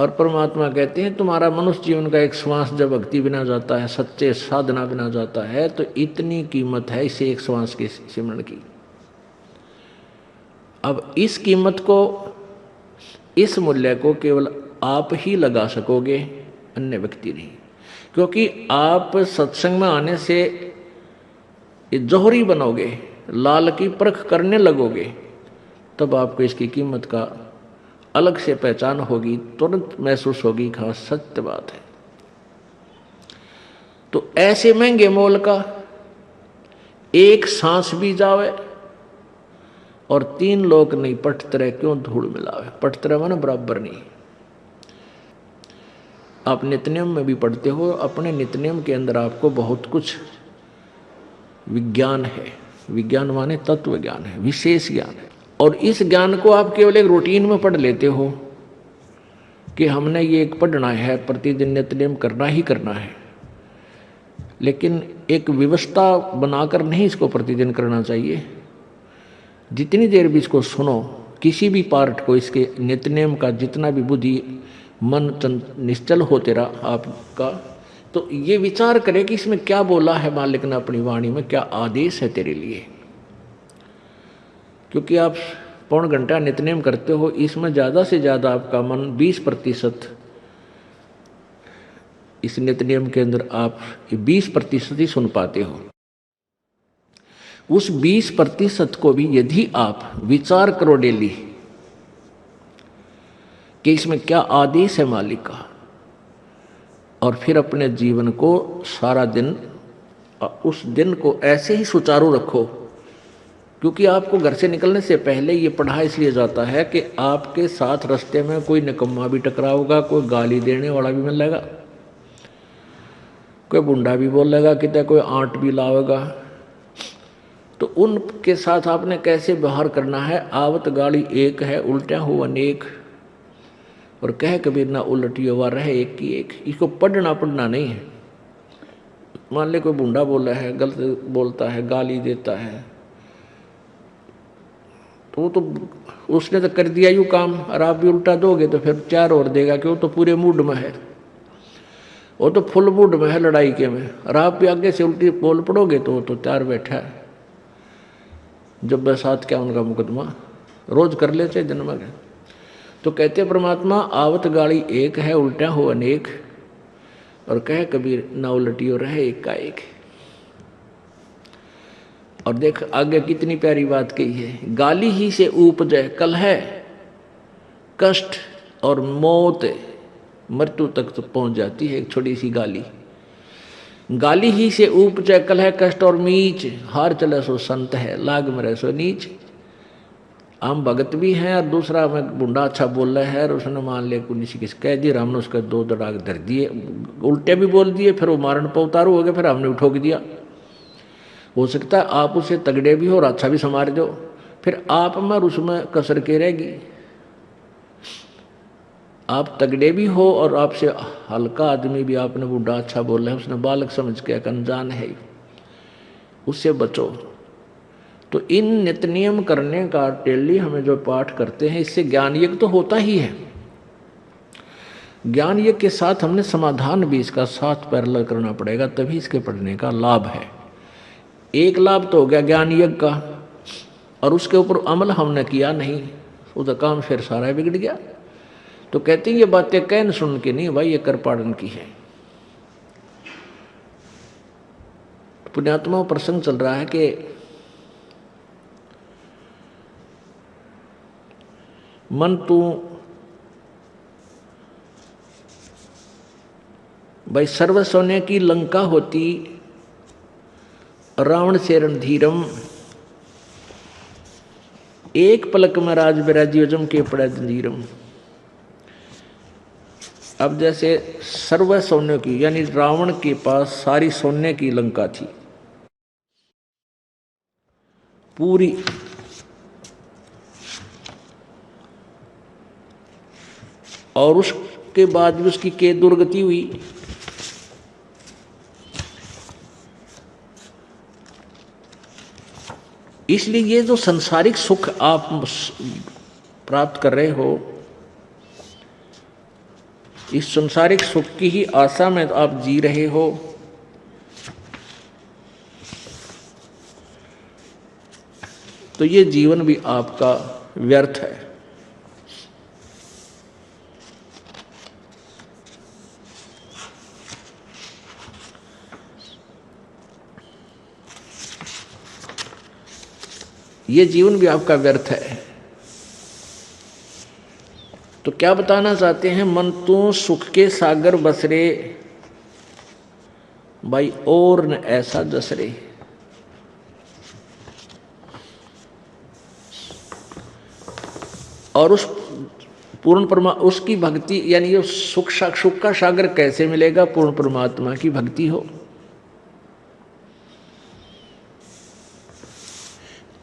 और परमात्मा कहते हैं तुम्हारा मनुष्य जीवन का एक श्वास जब भक्ति बिना जाता है, सच्चे साधना बिना जाता है, तो इतनी कीमत है इसे एक श्वास के सिमरण की। अब इस कीमत को, इस मूल्य को केवल आप ही लगा सकोगे, अन्य व्यक्ति नहीं। क्योंकि आप सत्संग में आने से ये जौहरी बनोगे, लाल की परख करने लगोगे, तब आपको इसकी कीमत का अलग से पहचान होगी, तुरंत महसूस होगी। खास सत्य बात है। तो ऐसे महंगे मोल का एक सांस भी जावे और 3 लोग नहीं पटतरे क्यों धूल मिलावे। पटतरे माने बराबर नहीं। आप नित्यनियम में भी पढ़ते हो, अपने नित्यनियम के अंदर आपको बहुत कुछ विज्ञान है। विज्ञान माने तत्व ज्ञान है, विशेष ज्ञान है। और इस ज्ञान को आप केवल एक रूटीन में पढ़ लेते हो कि हमने ये एक पढ़ना है, प्रतिदिन नित्यनियम करना ही करना है। लेकिन एक व्यवस्था बनाकर नहीं इसको प्रतिदिन करना चाहिए। जितनी देर भी इसको सुनो, किसी भी पार्ट को, इसके नित्यनियम का जितना भी बुद्धि मन निश्चल हो तेरा आपका, तो ये विचार करे कि इसमें क्या बोला है मालिक ने अपनी वाणी में, क्या आदेश है तेरे लिए। क्योंकि आप पौन घंटा नित्यनेम करते हो, इसमें ज़्यादा से ज़्यादा आपका मन 20% इस नित्यनेम के अंदर आप 20% ही सुन पाते हो। उस 20% को भी यदि आप विचार करो डेली कि इसमें क्या आदेश है मालिक का, और फिर अपने जीवन को सारा दिन, उस दिन को ऐसे ही सुचारू रखो। क्योंकि आपको घर से निकलने से पहले ये पढ़ा इसलिए जाता है कि आपके साथ रास्ते में कोई निकम्मा भी टकराओगा, कोई गाली देने वाला भी मिलेगा, कोई बुंडा भी बोलेगा, कितने कोई आंट भी लावेगा। तो उनके साथ आपने कैसे व्यवहार करना है। आवत गाड़ी एक है, उल्टा हो अनेक, और कह कबीर ना उलटी हुआ रहे एक की एक। इसको पढ़ना नहीं है। मान ले कोई बुंडा बोला है, गलत बोलता है, गाली देता है, तो उसने तो कर दिया यूँ काम, और आप भी उल्टा दोगे तो फिर 4 और देगा, क्यों तो पूरे मूड में है, वो तो फुल मूड में है लड़ाई के में, और आप भी आगे से उल्टी बोल पड़ोगे तो वो तो 4 बैठा है। जब बसात क्या उनका मुकदमा रोज कर लेते जन्म में। तो कहते परमात्मा आवत गाड़ी एक है, उल्टा हो अनेक, और कहे कबीर ना उलटियो रहे एक का एक। और देख आगे कितनी प्यारी बात कही है। गाली ही से उपजे कलह, कष्ट और मौत, मृत्यु तक तो पहुंच जाती है एक छोटी सी गाली। गाली ही से उपजे कलह, कष्ट और मीच, हार चले सो संत है, लाग मरे सो नीच। हम भगत भी हैं और दूसरा में बुंडा अच्छा बोल रहा है, और उसने मान लिया कुछ किस कह दिया, हमने उसका 2 दड़ाक धर दिए, उल्टे भी बोल दिए, फिर वो मारण पर उतारू हो गए, फिर हमने उठोक दिया। हो सकता है आप उसे तगड़े भी हो और अच्छा भी संवार दो, फिर आप में और उसमें कसर के रहेगी। आप तगड़े भी हो और आपसे हल्का आदमी भी आपने बूढ़ा अच्छा बोला है, उसने बालक समझ के अनजान है, उससे बचो। तो इन नित्य नियम करने का डेली हमें जो पाठ करते हैं, इससे ज्ञान यज्ञ तो होता ही है। ज्ञान यज्ञ के साथ हमने समाधान भी इसका साथ पैरेलल करना पड़ेगा, तभी इसके पढ़ने का लाभ है। एक लाभ तो हो गया ज्ञान यज्ञ का, और उसके ऊपर अमल हमने किया नहीं, उसका काम फिर सारा बिगड़ गया। तो कहते हैं ये बातें कहन सुन के नहीं भाई, ये कर पाड़न की है। पुण्यात्मा प्रसंग चल रहा है कि मन तू भाई सर्व सोने की लंका होती, रावण से रणधीरम, एक पलक में राज बिराजी अजम के पड़े जंजीरम। अब जैसे सर्व सोने की, यानी रावण के पास सारी सोने की लंका थी पूरी, और उसके बाद भी उसकी के दुर्गति हुई। इसलिए ये जो संसारिक सुख आप प्राप्त कर रहे हो, इस संसारिक सुख की ही आशा में आप जी रहे हो, तो ये जीवन भी आपका व्यर्थ है। ये जीवन भी आपका व्यर्थ है। तो क्या बताना चाहते हैं? मन तू सुख के सागर बसरे, भाई और न ऐसा दसरे। और उस पूर्ण उसकी भक्ति, यानी ये सुख का सागर कैसे मिलेगा? पूर्ण परमात्मा की भक्ति हो।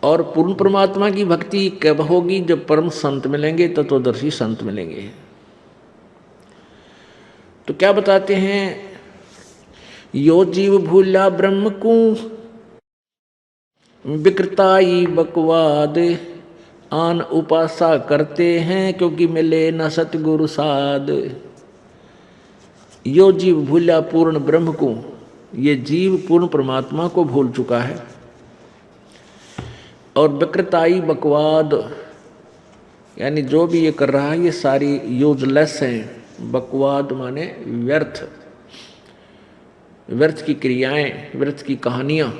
और पूर्ण परमात्मा की भक्ति कब होगी? जब परम संत मिलेंगे, तत्वदर्शी संत मिलेंगे। तो क्या बताते हैं? यो जीव भूला ब्रह्म को विकृताई बकवाद, आन उपासा करते हैं क्योंकि मिले न सतगुरु साध। यो जीव भूला पूर्ण ब्रह्म को, ये जीव पूर्ण परमात्मा को भूल चुका है। और विकृताई बकवाद, यानी जो भी ये कर रहा है ये सारी यूजलेस हैं। बकवाद माने व्यर्थ, व्यर्थ की क्रियाएं, व्यर्थ की कहानियां।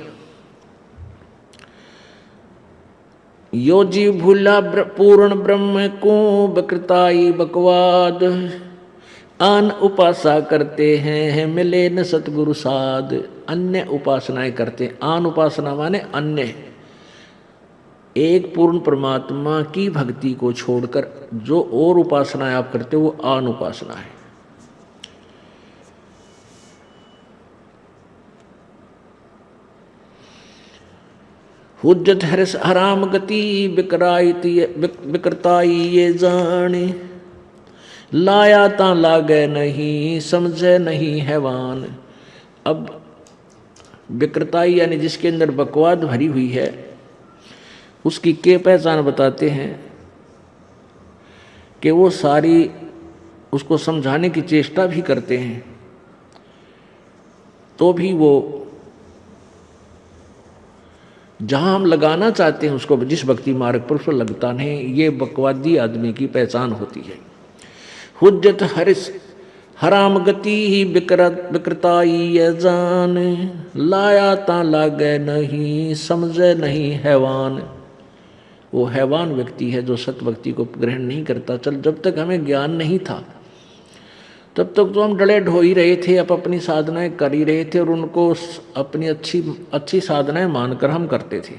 यो जीव भूला पूर्ण ब्रह्म को विकृताई बकवाद, आन उपासा करते हैं मिले न सतगुरु साध। अन्य उपासनाएं करते हैं। आन उपासना माने अन्य, एक पूर्ण परमात्मा की भक्ति को छोड़कर जो और उपासनाएं आप करते हो वो आन उपासना है। हुज्जत हरस हराम गति विकृताई ये जाने, लाया ता लागे नहीं समझे नहीं हैवान। अब विकृताई यानी जिसके अंदर बकवाद भरी हुई है, उसकी के पहचान बताते हैं कि वो सारी उसको समझाने की चेष्टा भी करते हैं, तो भी वो जहां हम लगाना चाहते हैं उसको, जिस भक्ति मार्ग पर उसको लगता नहीं, ये बकवादी आदमी की पहचान होती है। हुज्जत हरिस हराम गति ही विकृताई जान, लाया ता लागे नहीं समझे नहीं हैवान। वो हैवान व्यक्ति है जो सत भक्ति को ग्रहण नहीं करता। चल, जब तक हमें ज्ञान नहीं था तब तक तो हम डले ढो ही रहे थे, अपनी साधनाएं कर ही रहे थे और उनको अपनी अच्छी साधनाएं मानकर हम करते थे।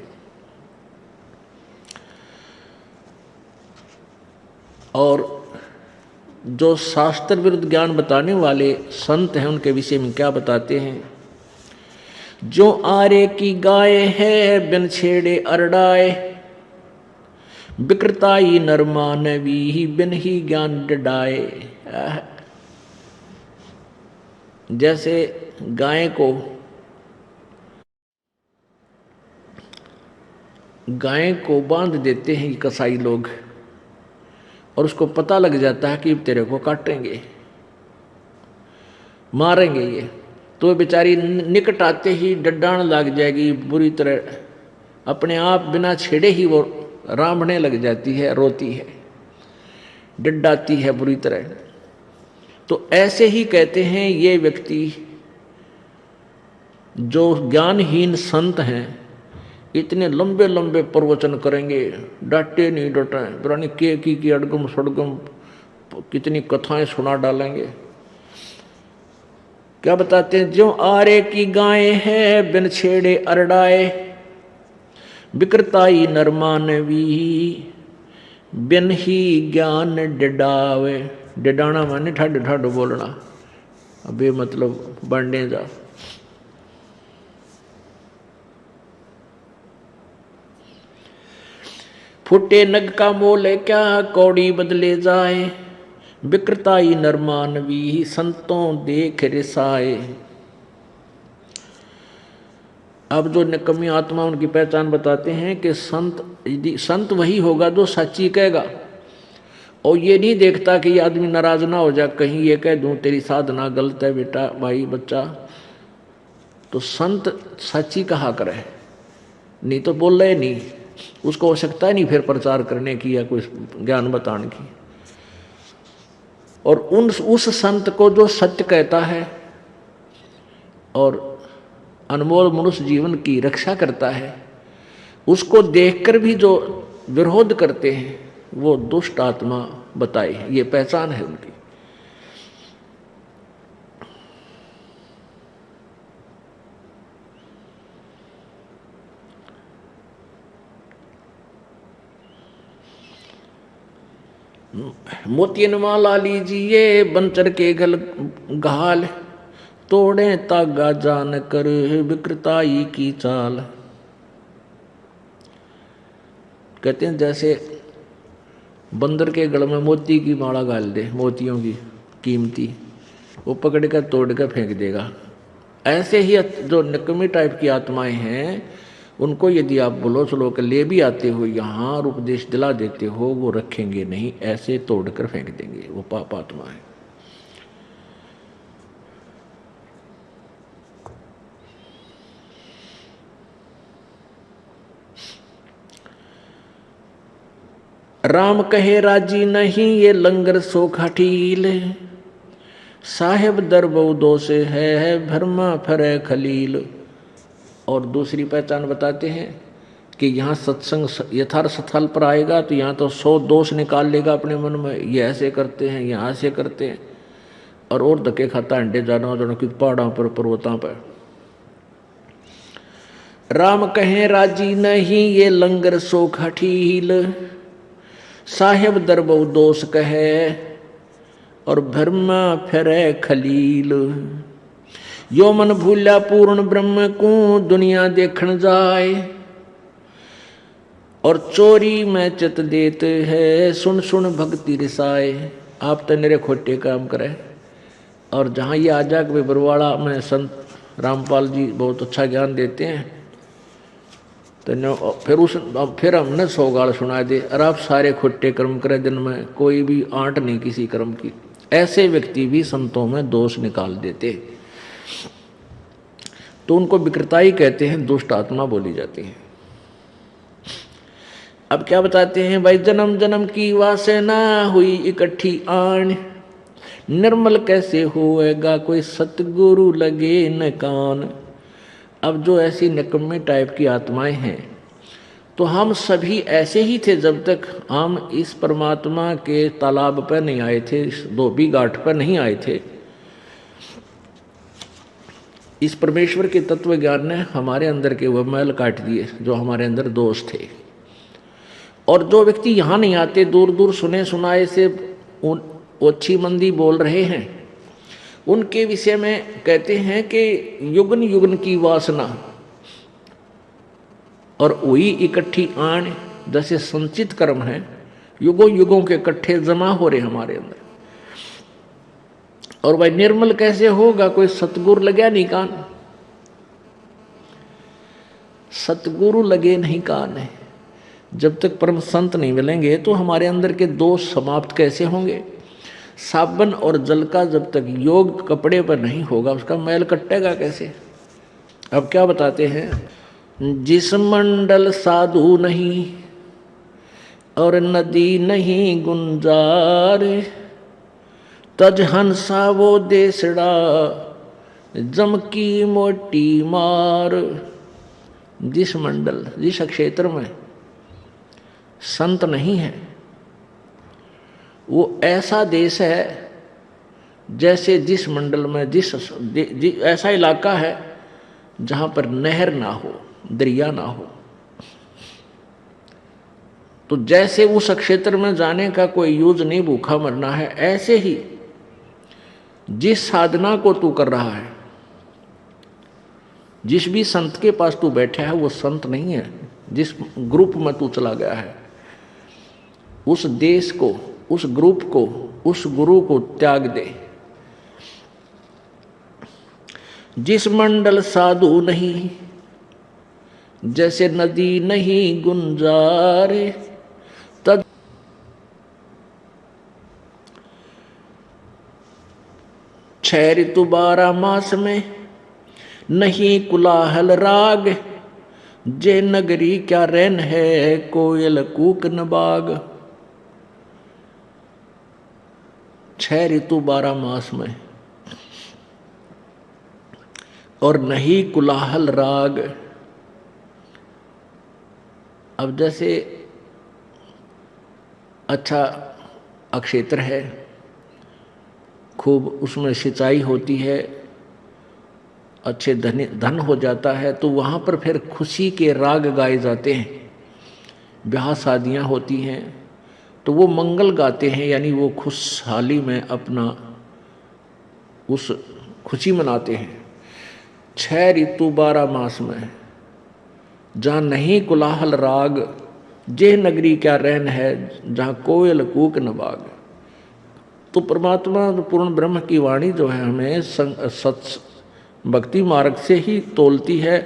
और जो शास्त्र विरुद्ध ज्ञान बताने वाले संत हैं उनके विषय में क्या बताते हैं? जो आरे की गाय है बिन छेड़े अरडाए, विकृताई नरमानवी बिन ही ज्ञान डडाए। जैसे गाय को बांध देते हैं कसाई लोग, और उसको पता लग जाता है कि तेरे को काटेंगे, मारेंगे ये, तो बेचारी निकट आते ही डड्डान लग जाएगी बुरी तरह, अपने आप बिना छेड़े ही वो रांभने लग जाती है, रोती है, डड्डाती है बुरी तरह। तो ऐसे ही कहते हैं ये व्यक्ति जो ज्ञानहीन संत हैं, इतने लंबे लंबे प्रवचन करेंगे, डांटे नहीं डटे, पुरानी के की अड़गम सड़गम कितनी कथाएं सुना डालेंगे। क्या बताते हैं? जो आरे की गाय है बिन छेड़े अरडाए, विकृताई नरमानवी बिन ही ज्ञान डडावे। डडाना माने ठड ठड बोलना, अबे मतलब बढ़ने जा। फुटे नग का मोल क्या कौड़ी बदले जाए, विकृताई नरमानवी संतों देख रिसाए। अब जो निकम्मी आत्मा उनकी पहचान बताते हैं कि संत वही होगा जो सच्ची कहेगा, और ये नहीं देखता कि ये आदमी नाराज ना हो जाए, कहीं ये कह दूं तेरी साधना गलत है बेटा भाई बच्चा, तो संत सच्ची कहा करे, नहीं तो बोल रहे नहीं, उसको आवश्यकता ही नहीं फिर प्रचार करने की या कोई ज्ञान बताने की। और उस संत को जो सत्य कहता है और अनमोल मनुष्य जीवन की रक्षा करता है, उसको देखकर भी जो विरोध करते हैं वो दुष्ट आत्मा बताए, ये पहचान है उनकी। मोतियन माला लीजिए बंचर के गल घाल, तोड़े तागा जान कर विकृताई की चाल। कहते हैं जैसे बंदर के गल में मोती की माला गाल दे, मोतियों की कीमती, वो पकड़ कर तोड़ कर फेंक देगा। ऐसे ही जो निकम्मी टाइप की आत्माएं हैं, उनको यदि आप बोलो चलो के ले भी आते हो यहाँ और उपदेश दिला देते हो, वो रखेंगे नहीं, ऐसे तोड़ कर फेंक देंगे, वो पाप आत्मा है। राम कहे राजी नहीं ये लंगर सोखा ठील, साहेब दरबो दोष है भरमा फरे खलील। और दूसरी पहचान बताते हैं कि यहाँ सत्संग यथार्थ स्थल पर आएगा तो यहाँ तो 100 दोष निकाल लेगा अपने मन में, ये ऐसे करते हैं, यहाँ ऐसे करते हैं, और धक्के खाता अंडे जाना जाना कि पहाड़ों पर पर्वतों पर। राम कहें राजी नहीं ये लंगर सोखा ठील, साहेब दरबो दोष कहे और भरमा फिरे खलील। यो मन भूला पूर्ण ब्रह्म को दुनिया देखण जाए, और चोरी में चित देते है सुन सुन भक्ति रिसाए। आप तो मेरे खोटे काम करे। और जहाँ ये आ जा कि बरवाड़ा में संत रामपाल जी बहुत अच्छा ज्ञान देते हैं, तो फिर हमने 100 गाल सुना दे, और आप सारे खोटे कर्म करे, दिन में कोई भी आंट नहीं किसी कर्म की। ऐसे व्यक्ति भी संतों में दोष निकाल देते, तो उनको विकृताई कहते हैं, दुष्ट आत्मा बोली जाती है। अब क्या बताते हैं भाई, जन्म जन्म की वासना हुई इकट्ठी आन, निर्मल कैसे होएगा कोई सतगुरु लगे न कान। अब जो ऐसी निकम्मी टाइप की आत्माएं हैं, तो हम सभी ऐसे ही थे जब तक हम इस परमात्मा के तालाब पर नहीं आए थे, इस धोबी घाट पर नहीं आए थे। इस परमेश्वर के तत्व ज्ञान ने हमारे अंदर के वह मैल काट दिए जो हमारे अंदर दोष थे। और जो व्यक्ति यहाँ नहीं आते, दूर दूर सुने सुनाए से अच्छी मंदी बोल रहे हैं, उनके विषय में कहते हैं कि युगन युगन की वासना और वही इकट्ठी आन, जैसे संचित कर्म है, युगों युगों के इकट्ठे जमा हो रहे हमारे अंदर। और भाई निर्मल कैसे होगा कोई सतगुरु लगे नहीं कान। सतगुरु लगे नहीं कान है। जब तक परम संत नहीं मिलेंगे तो हमारे अंदर के दोष समाप्त कैसे होंगे। साबन और जल का जब तक योग कपड़े पर नहीं होगा, उसका मैल कटेगा कैसे। अब क्या बताते हैं, जिस मंडल साधु नहीं और नदी नहीं गुंजार, तज हंसा वो देसड़ा जम की मोटी मार। जिस मंडल, जिस क्षेत्र में संत नहीं है, वो ऐसा देश है जैसे जिस मंडल में ऐसा इलाका है जहां पर नहर ना हो, दरिया ना हो। तो जैसे उस क्षेत्र में जाने का कोई यूज नहीं, भूखा मरना है, ऐसे ही जिस साधना को तू कर रहा है, जिस भी संत के पास तू बैठा है वो संत नहीं है। जिस ग्रुप में तू चला गया है, उस देश को, उस ग्रुप को, उस गुरु को त्याग दे। जिस मंडल साधु नहीं, जैसे नदी नहीं गुंजारे, तद 6 ऋतु 12 मास में, नहीं कुलाहल राग, जे नगरी क्या रैन है, कोयल कूक न बाग। 6 ऋतु 12 मास में और नहीं कुलाहल राग। अब जैसे अच्छा अक्षेत्र है, खूब उसमें सिंचाई होती है, अच्छे धन हो जाता है, तो वहाँ पर फिर खुशी के राग गाए जाते हैं। ब्याह शादियाँ होती हैं तो वो मंगल गाते हैं, यानी वो खुशहाली में अपना उस खुशी मनाते हैं। 6 ऋतु 12 मास में, जहाँ नहीं कुलाहल राग, जे नगरी क्या रहन है, जहाँ कोयल कूक न बाग। तो परमात्मा पूर्ण ब्रह्म की वाणी जो है हमें सत्य भक्ति मार्ग से ही तोलती है।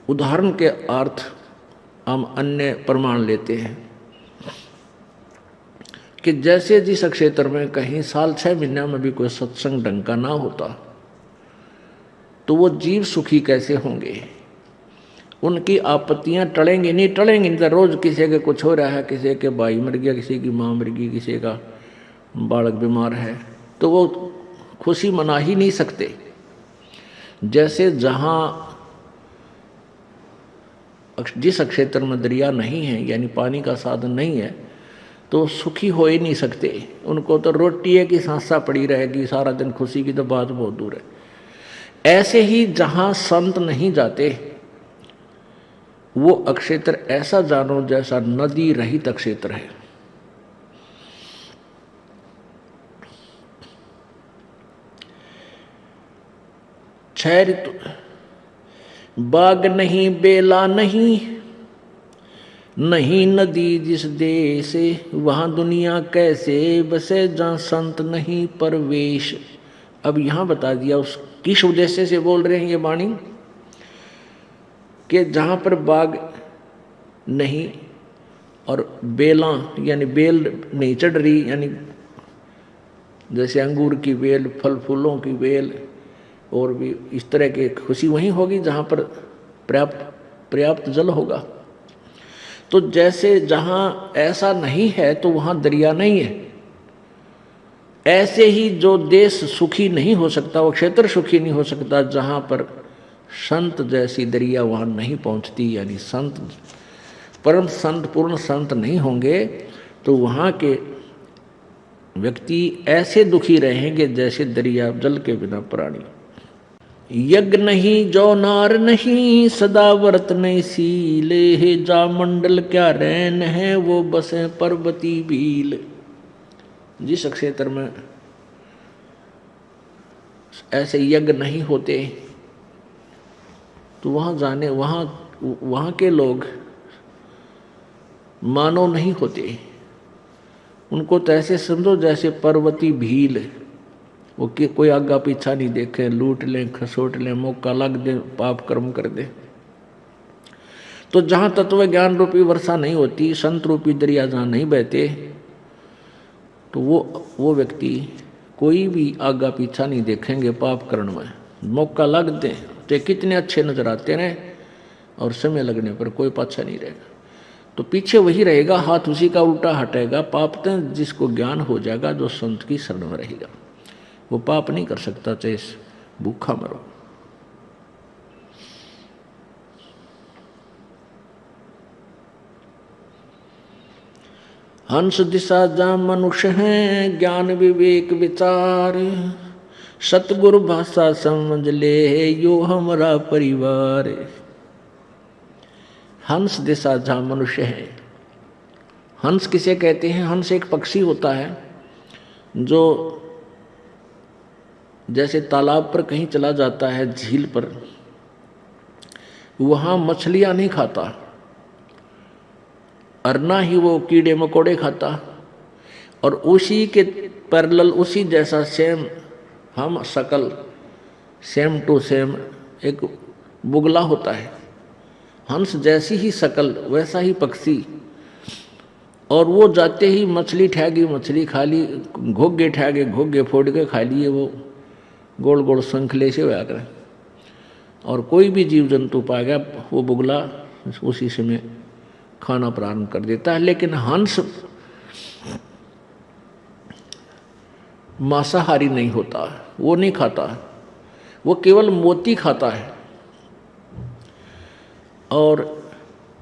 उदाहरण के अर्थ हम अन्य प्रमाण लेते हैं कि जैसे जिस क्षेत्र में कहीं साल 6 महीने में भी कोई सत्संग ढंग का ना होता तो वो जीव सुखी कैसे होंगे? उनकी आपत्तियां टलेंगी नहीं, टलेंगी नहीं। तो रोज किसी के कुछ हो रहा है, किसी के भाई मर गया, किसी की माँ मर गई, किसी का बालक बीमार है, तो वो खुशी मना ही नहीं सकते। जैसे जहाँ जिस क्षेत्र में दरिया नहीं है, यानी पानी का साधन नहीं है, तो सुखी हो ही नहीं सकते। उनको तो रोटी है कि सांसा पड़ी रहेगी सारा दिन, खुशी की तो बात बहुत दूर है। ऐसे ही जहाँ संत नहीं जाते वो अक्षेत्र ऐसा जानो जैसा नदी रहित अक्षेत्र है। छह ऋतु, बाग नहीं, बेला नहीं, नहीं नदी जिस देश, वहां दुनिया कैसे बसे, जहां संत नहीं परवेश। अब यहां बता दिया उस किस उद्देश्य से बोल रहे हैं ये वाणी, कि जहां पर बाग नहीं और बेला यानी बेल नहीं चढ़ रही, यानी जैसे अंगूर की बेल, फल फूलों की बेल और भी इस तरह की खुशी वहीं होगी जहाँ पर पर्याप्त जल होगा। तो जैसे जहाँ ऐसा नहीं है तो वहाँ दरिया नहीं है, ऐसे ही जो देश सुखी नहीं हो सकता, वो क्षेत्र सुखी नहीं हो सकता जहाँ पर संत जैसी दरिया वहाँ नहीं पहुँचती। यानी संत, परम संत, पूर्ण संत नहीं होंगे तो वहाँ के व्यक्ति ऐसे दुखी रहेंगे जैसे दरिया जल के बिना प्राणी। यज्ञ नहीं जो नार नहीं, सदा व्रत नहीं सीले, जा मंडल क्या रैन है, वो बसे पर्वती भील। जिस क्षेत्र में ऐसे यज्ञ नहीं होते तो वहाँ के लोग मानव नहीं होते। उनको तो ऐसे समझो जैसे पर्वती भील, वो कि कोई आगा पीछा नहीं देखे, लूट लें, खसोट लें, मौका लग दे, पाप कर्म कर दे। तो जहाँ तत्व ज्ञान रूपी वर्षा नहीं होती, संत रूपी दरिया जहाँ नहीं बहते, तो वो व्यक्ति कोई भी आगा पीछा नहीं देखेंगे पाप करण में। मौका लग दे तो कितने अच्छे नजर आते हैं और समय लगने पर कोई पाछा नहीं रहेगा। तो पीछे वही रहेगा, हाथ उसी का उल्टा हटेगा। पाप तो जिसको ज्ञान हो जाएगा, जो संत की शरण में रहेगा, वो पाप नहीं कर सकता, चाहे भूखा मरो। हंस दिशा जहाँ मनुष्य हैं, ज्ञान विवेक विचार, सतगुरु भाषा समझ ले, यो हमारा परिवार। हंस दिशा जहाँ मनुष्य है। हंस किसे कहते हैं? हंस एक पक्षी होता है जो जैसे तालाब पर कहीं चला जाता है, झील पर, वहाँ मछलियाँ नहीं खाता और ना ही वो कीड़े मकोड़े खाता, और उसी के पैरेलल उसी जैसा सेम हम शकल सेम टू सेम एक बुगला होता है। हंस जैसी ही शकल वैसा ही पक्षी, और वो जाते ही मछली ठहगी मछली खा ली, घोगे ठहगे घोगे फोड़ के खा लिए, वो गोल गोल शंखले से होया करे, और कोई भी जीव जंतु पा गया वो बुगला उसी समय खाना प्रारंभ कर देता है। लेकिन हंस मांसाहारी नहीं होता, वो नहीं खाता, वो केवल मोती खाता है। और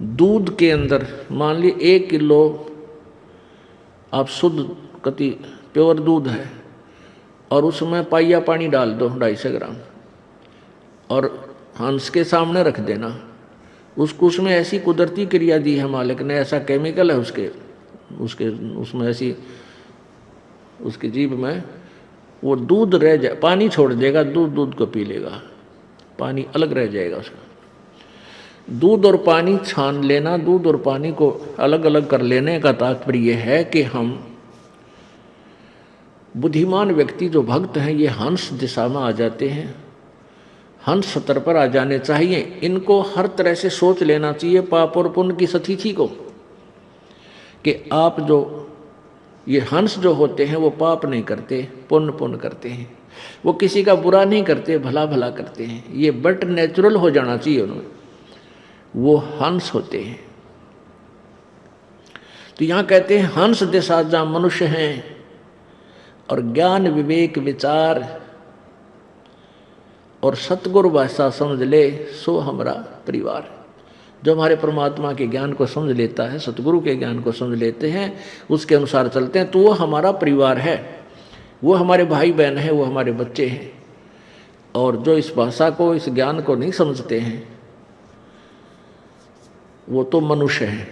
दूध के अंदर मान ली 1 किलो आप शुद्ध कति प्योर दूध है और उसमें पाइया पानी डाल दो 250 ग्राम और हंस के सामने रख देना, उसको उसमें ऐसी कुदरती क्रिया दी है मालिक ने, ऐसा केमिकल है उसके उसमें ऐसी उसकी जीभ में, वो दूध रह जाए, पानी छोड़ देगा, दूध को पी लेगा, पानी अलग रह जाएगा उसका। दूध और पानी छान लेना, दूध और पानी को अलग अलग कर लेने का तात्पर्य यह है कि हम बुद्धिमान व्यक्ति जो भक्त हैं ये हंस दिशा में आ जाते हैं, हंस स्तर पर आ जाने चाहिए। इनको हर तरह से सोच लेना चाहिए पाप और पुण्य की सतिथि को, कि आप जो ये हंस जो होते हैं वो पाप नहीं करते, पुण्य करते हैं, वो किसी का बुरा नहीं करते, भला भला करते हैं। ये बट नेचुरल हो जाना चाहिए उन्हें, वो हंस होते हैं। तो यहाँ कहते हैं हंस दिशा जहाँ मनुष्य हैं और ज्ञान विवेक विचार और सतगुरु भाषा समझ ले सो हमारा परिवार। जो हमारे परमात्मा के ज्ञान को समझ लेता है, सतगुरु के ज्ञान को समझ लेते हैं, उसके अनुसार चलते हैं, तो वो हमारा परिवार है, वो हमारे भाई बहन हैं, वो हमारे बच्चे हैं। और जो इस भाषा को, इस ज्ञान को नहीं समझते हैं वो तो मनुष्य हैं।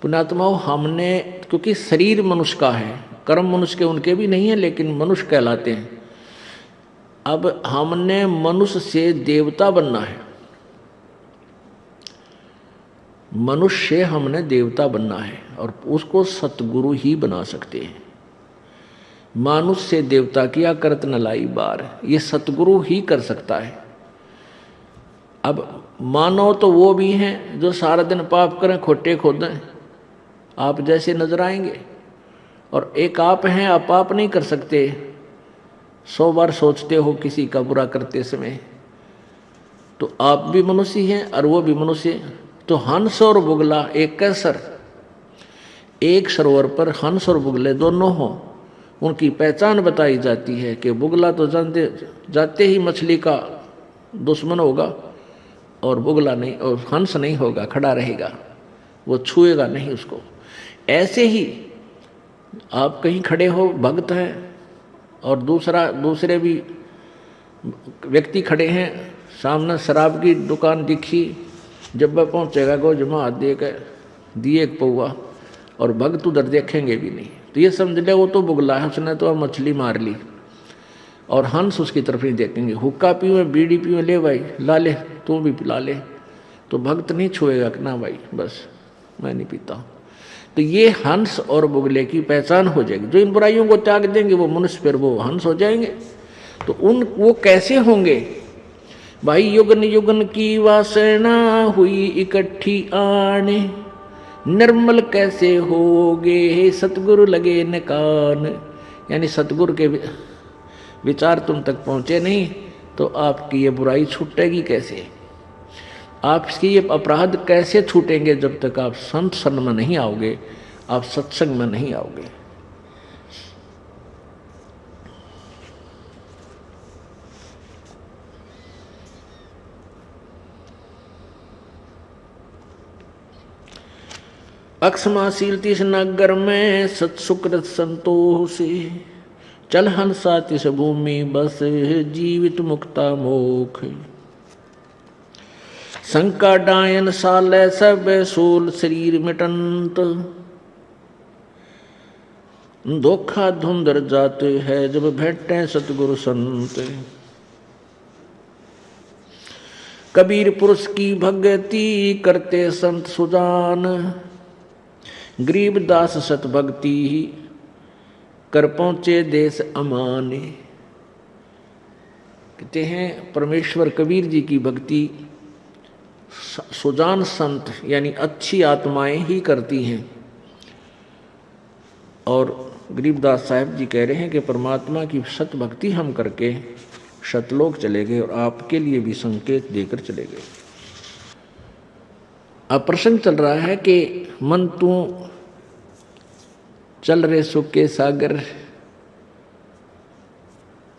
पुण्यात्माओं, हमने, क्योंकि शरीर मनुष्य का है, कर्म मनुष्य के उनके भी नहीं है, लेकिन मनुष्य कहलाते हैं। अब हमने मनुष्य से देवता बनना है, मनुष्य से हमने देवता बनना है और उसको सतगुरु ही बना सकते हैं। मानुष से देवता किया करत न लाई बार, ये सतगुरु ही कर सकता है। अब मानव तो वो भी हैं जो सारा दिन पाप करें, खोटे खोदें, आप जैसे नजर आएंगे। और एक आप हैं, आप पाप नहीं कर सकते, 100 बार सोचते हो किसी का बुरा करते समय, तो आप भी मनुष्य हैं और वो भी मनुष्य। तो हंस और बुगला एक कैसर, एक सरोवर पर हंस और बुगले दोनों हो, उनकी पहचान बताई जाती है कि बुगला तो जाते ही मछली का दुश्मन होगा और बुगला नहीं, और हंस नहीं होगा, खड़ा रहेगा, वो छुएगा नहीं उसको। ऐसे ही आप कहीं खड़े हो, भक्त हैं, और दूसरे भी व्यक्ति खड़े हैं, सामने शराब की दुकान दिखी, जब वह पहुँचेगा गो जमा हाथ दे के दिए एक पौआ, और भक्त उधर देखेंगे भी नहीं, तो ये समझ ले वो तो बुगला है, उसने तो मछली मार ली। और हंस उसकी तरफ नहीं देखेंगे। हुक्का पीवे, बीड़ी पीवे, ले भाई ला ले, तू भी पिला ले, तो भक्त नहीं छुएगा कि ना भाई बस मैं नहीं पीता हूँ। तो ये हंस और बुगले की पहचान हो जाएगी। जो इन बुराइयों को त्याग देंगे वो मनुष्य, फिर वो हंस हो जाएंगे। तो वो कैसे होंगे भाई? युगन युगन की वासना हुई इकट्ठी आने, निर्मल कैसे होगे सतगुरु लगे न कान। यानी सतगुरु के विचार तुम तक पहुँचे नहीं तो आपकी ये बुराई छूटेगी कैसे? आपकी ये अपराध कैसे छूटेंगे जब तक आप संत शरण में नहीं आओगे, आप सत्संग में नहीं आओगे। अक्षमाशील तिस नगर में सत्सुकृत संतोष से, चल हंसा तिस भूमि बस जीवित मुक्ता मोख। शंका डायन साले सब सोल शरीर मिटंत, धोखा धुंधर जाते है जब भेटे सतगुरु संत। कबीर पुरुष की भगति करते संत सुजान, गरीबदास सत भक्ति कर पहुंचे देश अमाने। कहते हैं परमेश्वर कबीर जी की भक्ति सुजान संत यानी अच्छी आत्माएं ही करती हैं, और गरीबदास साहब जी कह रहे हैं कि परमात्मा की सत भक्ति हम करके सतलोक चले गए और आपके लिए भी संकेत देकर चले गए। अब प्रसंग चल रहा है कि मन तू चल रे सुख के सागर,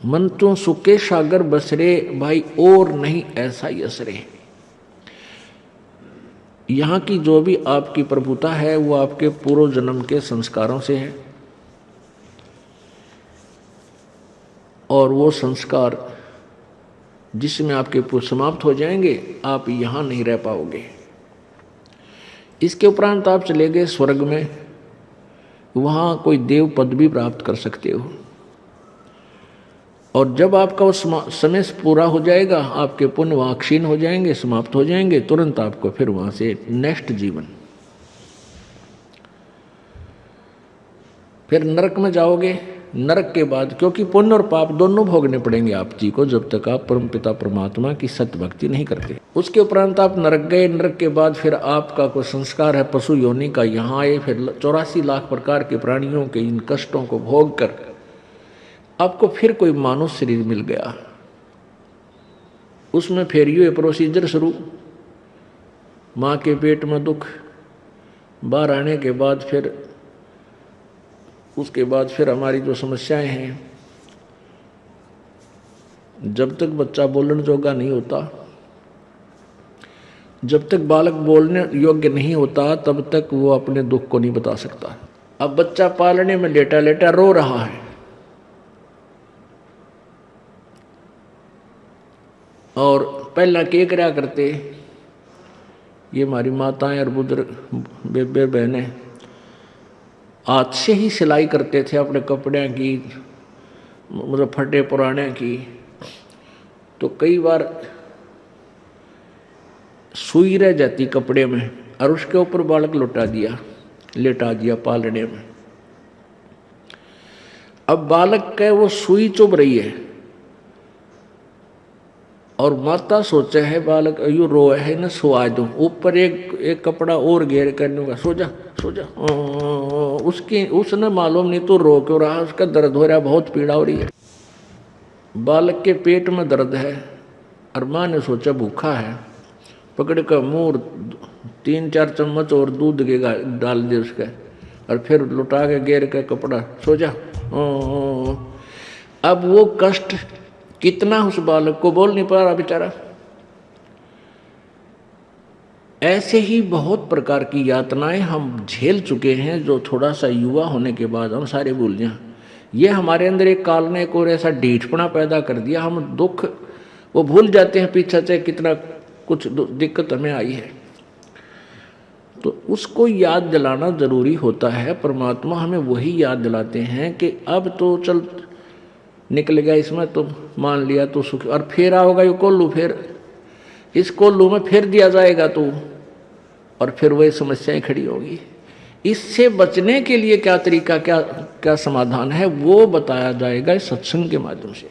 मन तू सुख के सागर बसरे भाई और नहीं ऐसा यसरे। यहाँ की जो भी आपकी प्रभुता है वो आपके पूर्व जन्म के संस्कारों से है, और वो संस्कार जिसमें आपके पूर्व समाप्त हो जाएंगे, आप यहाँ नहीं रह पाओगे। इसके उपरांत आप चले गए स्वर्ग में, वहाँ कोई देव पद भी प्राप्त कर सकते हो, और जब आपका वो समय पूरा हो जाएगा, आपके पुण्य वहाँ क्षीण हो जाएंगे, समाप्त हो जाएंगे, तुरंत आपको फिर वहाँ से नेक्स्ट जीवन, फिर नरक में जाओगे। नरक के बाद, क्योंकि पुण्य और पाप दोनों भोगने पड़ेंगे आप जी को, जब तक आप परम पिता परमात्मा की सत्य भक्ति नहीं करते। उसके उपरांत आप नरक गए, नरक के बाद फिर आपका कोई संस्कार है पशु योनि का, यहाँ आए, फिर 84 लाख प्रकार के प्राणियों के इन कष्टों को भोग कर आपको फिर कोई मानव शरीर मिल गया। उसमें फिर ये प्रोसीजर शुरू, माँ के पेट में दुख, बाहर आने के बाद फिर उसके बाद फिर हमारी जो समस्याएं हैं, जब तक बच्चा बोलने जोगा नहीं होता, जब तक बालक बोलने योग्य नहीं होता, तब तक वो अपने दुख को नहीं बता सकता। अब बच्चा पालने में लेटा लेटा रो रहा है, और पहला क्या करा करते, ये हमारी माताएं और बुजुर्ग बेबे बहनें हाथ से ही सिलाई करते थे अपने कपड़े की, मतलब फटे पुराने की। तो कई बार सुई रह जाती कपड़े में, और उसके ऊपर बालक लेटा दिया पालने में। अब बालक का वो सुई चुभ रही है, और माता सोचे है बालक यू रो है ना, सुआ दो, ऊपर एक कपड़ा और घेर करने का, सो जा सो जा। उसने मालूम नहीं तो रो क्यों रहा, उसका दर्द हो रहा, बहुत पीड़ा हो रही है। बालक के पेट में दर्द है, और माँ ने सोचा भूखा है, पकड़ कर मुंह 3-4 चम्मच और दूध के डाल दे उसके, और फिर लुटा के घेर के कपड़ा, सो जा। अब वो कष्ट कितना उस बालक को, बोल नहीं पा रहा बेचारा। ऐसे ही बहुत प्रकार की यातनाएं हम झेल चुके हैं, जो थोड़ा सा युवा होने के बाद हम सारे भूल जाएं। ये हमारे अंदर एक काल ने को ऐसा ढीठपना पैदा कर दिया, हम दुख वो भूल जाते हैं पीछे से कितना कुछ दिक्कत हमें आई है। तो उसको याद दिलाना जरूरी होता है। परमात्मा हमें वही याद दिलाते हैं कि अब तो चल निकल गया इसमें, तो मान लिया तो सुख, और फिर आओगा ये कोल्लू, फिर इस कोल्लू में फिर दिया जाएगा तो, और फिर वही समस्याएं खड़ी होगी। इससे बचने के लिए क्या तरीका, क्या समाधान है, वो बताया जाएगा इस सत्संग के माध्यम से।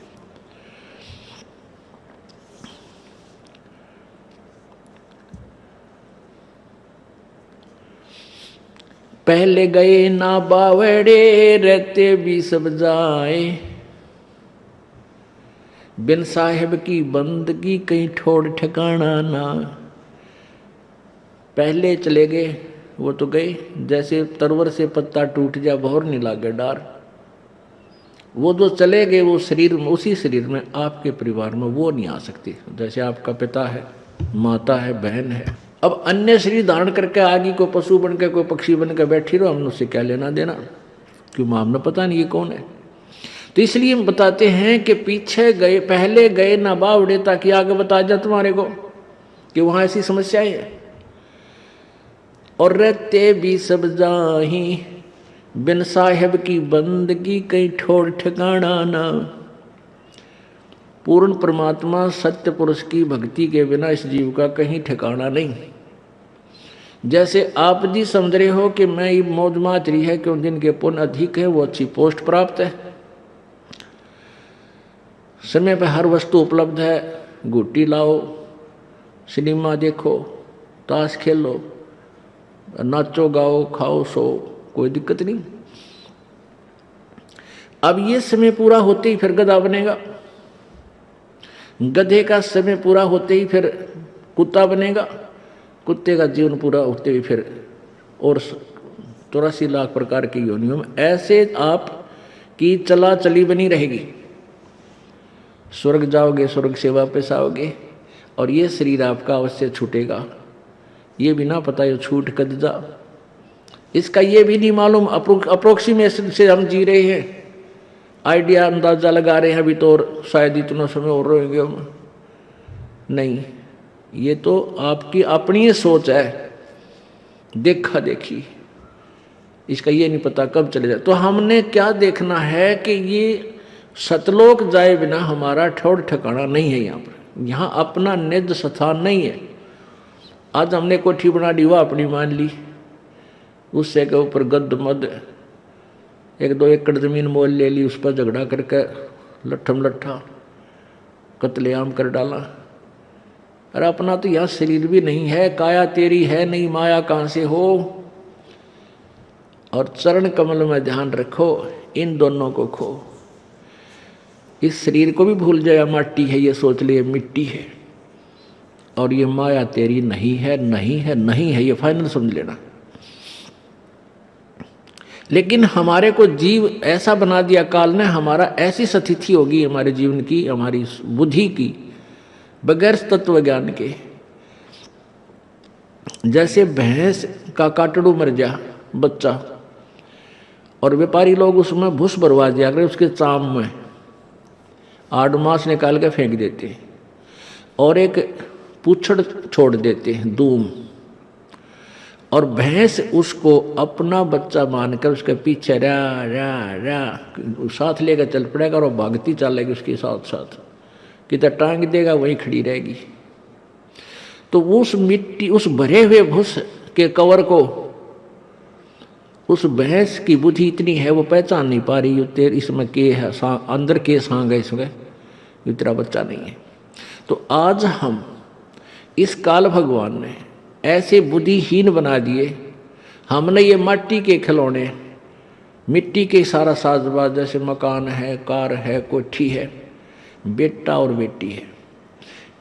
पहले गए ना बावड़े, रहते भी सब जाए, बिन साहिब की बंदगी कहीं ठोड़ ठिकाना ना। पहले चले गए वो तो गए, जैसे तरवर से पत्ता टूट जा भौर नहीं लागे डार। वो जो चले गए वो शरीर में, उसी शरीर में आपके परिवार में वो नहीं आ सकती। जैसे आपका पिता है, माता है, बहन है, अब अन्य शरीर धारण करके आगे कोई पशु बन के, कोई पक्षी बन के बैठी रहो, हमने उससे क्या लेना देना, क्यों हमने पता नहीं ये कौन है। तो इसलिए हम बताते हैं कि पीछे गए, पहले गए ना बावड़े, ताकि आगे बता जा तुम्हारे को कि वहां ऐसी समस्याएं है। और रहते भी सब जाही, बिन साहिब की बंदगी कहीं ठोर ठिकाना ना। पूर्ण परमात्मा सत्य पुरुष की भक्ति के बिना इस जीव का कहीं ठिकाना नहीं। जैसे आप जी समझ रहे हो कि मैं ये मौज माच रही है, क्यों जिनके पुण्य अधिक है वो अच्छी पोस्ट प्राप्त है, समय पर हर वस्तु उपलब्ध है, गुट्टी लाओ, सिनेमा देखो, ताश खेलो, नाचो गाओ, खाओ सो, कोई दिक्कत नहीं। अब ये समय पूरा होते ही फिर गधा बनेगा, गधे का समय पूरा होते ही फिर कुत्ता बनेगा, कुत्ते का जीवन पूरा होते ही फिर और 84 लाख प्रकार की योनियों में ऐसे आप की चला चली बनी रहेगी। स्वर्ग जाओगे, स्वर्ग से वापस आओगे, और ये शरीर आपका अवश्य छूटेगा। ये भी ना पता ये छूट कद जा, इसका ये भी नहीं मालूम। अप्रोक्सीमेशन से हम जी रहे हैं, आइडिया अंदाजा लगा रहे हैं अभी तो, और शायद इतना समय और रहेंगे हम। नहीं, ये तो आपकी अपनी सोच है, देखा देखी, इसका ये नहीं पता कब चले जाए। तो हमने क्या देखना है कि ये सतलोक जाए बिना हमारा ठौर ठिकाना नहीं है। यहाँ पर, यहाँ अपना निज स्थान नहीं है। आज हमने कोठी बना ली, वह अपनी मान ली, उससे के ऊपर गद मद 1-2 एकड़ जमीन मोल ले ली, उस पर झगड़ा करके लट्ठम लट्ठा कत्लेआम कर डाला। अरे अपना तो यहाँ शरीर भी नहीं है, काया तेरी है नहीं, माया कहाँ से हो। और चरण कमल में ध्यान रखो, इन दोनों को खो। इस शरीर को भी भूल जाए, माटी है, ये सोच लिए मिट्टी है, और ये माया तेरी नहीं है, नहीं है, नहीं है, ये फाइनल समझ लेना। लेकिन हमारे को जीव ऐसा बना दिया काल ने, हमारा ऐसी स्थिति होगी हमारे जीवन की, हमारी बुद्धि की, बगैर तत्व ज्ञान के। जैसे भैंस का काटड़ू मर जा बच्चा, और व्यापारी लोग उसमें भूस भरवा दिया करें, उसके चाम में 8 मास निकाल के फेंक देते हैं, और एक पूछड़ छोड़ देते हैं दूम, और भैंस उसको अपना बच्चा मानकर उसके पीछे रा रा रा साथ लेकर चल पड़ेगा, और भागती चलेगी उसके साथ साथ, कितना टांग देगा वहीं खड़ी रहेगी। तो उस मिट्टी, उस भरे हुए भूस के कवर को उस भैंस की बुद्धि इतनी है, वो पहचान नहीं पा रही तेरे इसमें के है, अंदर के सांग है इसमें, ये तेरा बच्चा नहीं है। तो आज हम इस काल भगवान ने ऐसे बुद्धिहीन बना दिए, हमने ये माटी के खिलौने, मिट्टी के सारा साजबाज, जैसे मकान है, कार है, कोठी है, बेटा और बेटी है,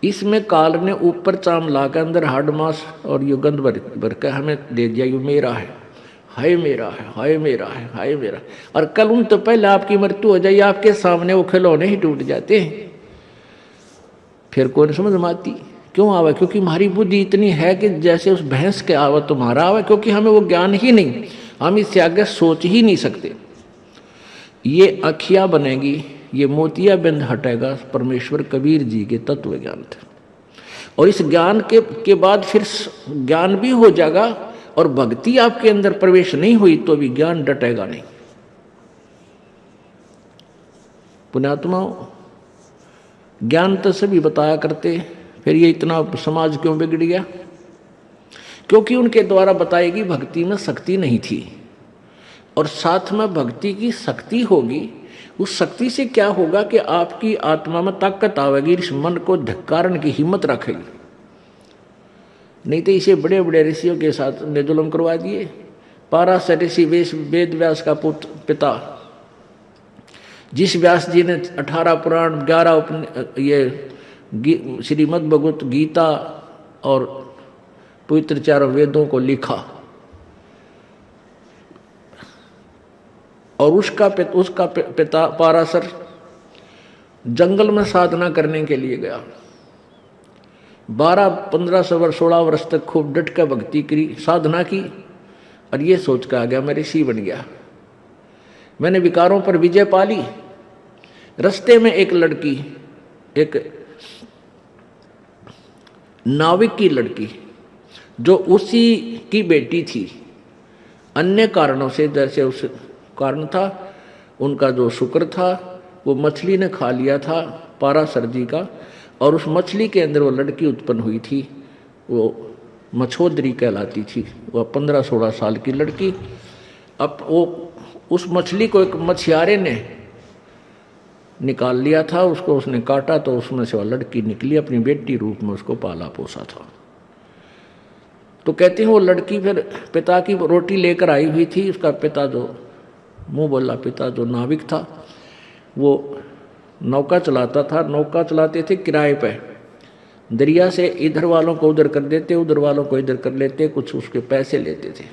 इसमें काल ने ऊपर चाम ला के अंदर हाड मास और ये गंध भर के हमें दे दिया, ये मेरा है, हाय मेरा है, हाय मेरा है, हाय मेरा। और कल उन तो पहले आपकी मृत्यु हो जाए, आपके सामने वो खिलौने ही टूट जाते हैं, फिर कौन समझ में आती। क्यों आवे? क्योंकि हमारी बुद्धि इतनी है कि जैसे उस भैंस के आवे तुम्हारा आवे, क्योंकि हमें वो ज्ञान ही नहीं, हम इससे आगे सोच ही नहीं सकते। ये अखिया बनेगी, ये मोतिया बिंद हटेगा, परमेश्वर कबीर जी के तत्व ज्ञान थे। और इस ज्ञान के बाद फिर ज्ञान भी हो जाएगा, और भक्ति आपके अंदर प्रवेश नहीं हुई तो भी ज्ञान डटेगा नहीं। पुण्यात्माओं, ज्ञान तो सभी बताया करते, फिर ये इतना समाज क्यों बिगड़ गया? क्योंकि उनके द्वारा बताएगी भक्ति में शक्ति नहीं थी, और साथ में भक्ति की शक्ति होगी। उस शक्ति से क्या होगा कि आपकी आत्मा में ताकत आवेगी, इस मन को धिक्कारन की हिम्मत रखेगी। नहीं तो इसे बड़े बड़े ऋषियों के साथ ने जुल्म करवा दिए। पाराशर ऋषि वेद व्यास का पिता, जिस व्यास जी ने 18 पुराण, 11 ये श्रीमद् भगवत गीता और पवित्र 4 वेदों को लिखा, और उसका पिता पाराशर जंगल में साधना करने के लिए गया। 12-15 वर्ष 16 वर्ष तक खूब डट कर भक्ति करी, साधना की, और ये सोच कर आ गया मैं ऋषि बन गया, मैंने विकारों पर विजय पा ली। रास्ते में एक लड़की, एक नाविक की लड़की, जो उसी की बेटी थी, अन्य कारणों से, जैसे उस कारण था उनका जो शुक्र था वो मछली ने खा लिया था पाराशर जी का, और उस मछली के अंदर वो लड़की उत्पन्न हुई थी, वो मछोदरी कहलाती थी। वह 15-16 साल की लड़की, अब वो उस मछली को एक मछियारे ने निकाल लिया था, उसको उसने काटा तो उसमें से वह लड़की निकली, अपनी बेटी रूप में उसको पाला पोसा था। तो कहते हैं वो लड़की फिर पिता की रोटी लेकर आई हुई थी, उसका पिता जो मुंह बोला पिता जो नाविक था, वो नौका चलाता था। नौका चलाते थे किराए पे, दरिया से इधर वालों को उधर कर देते, उधर वालों को इधर कर लेते, कुछ उसके पैसे लेते थे।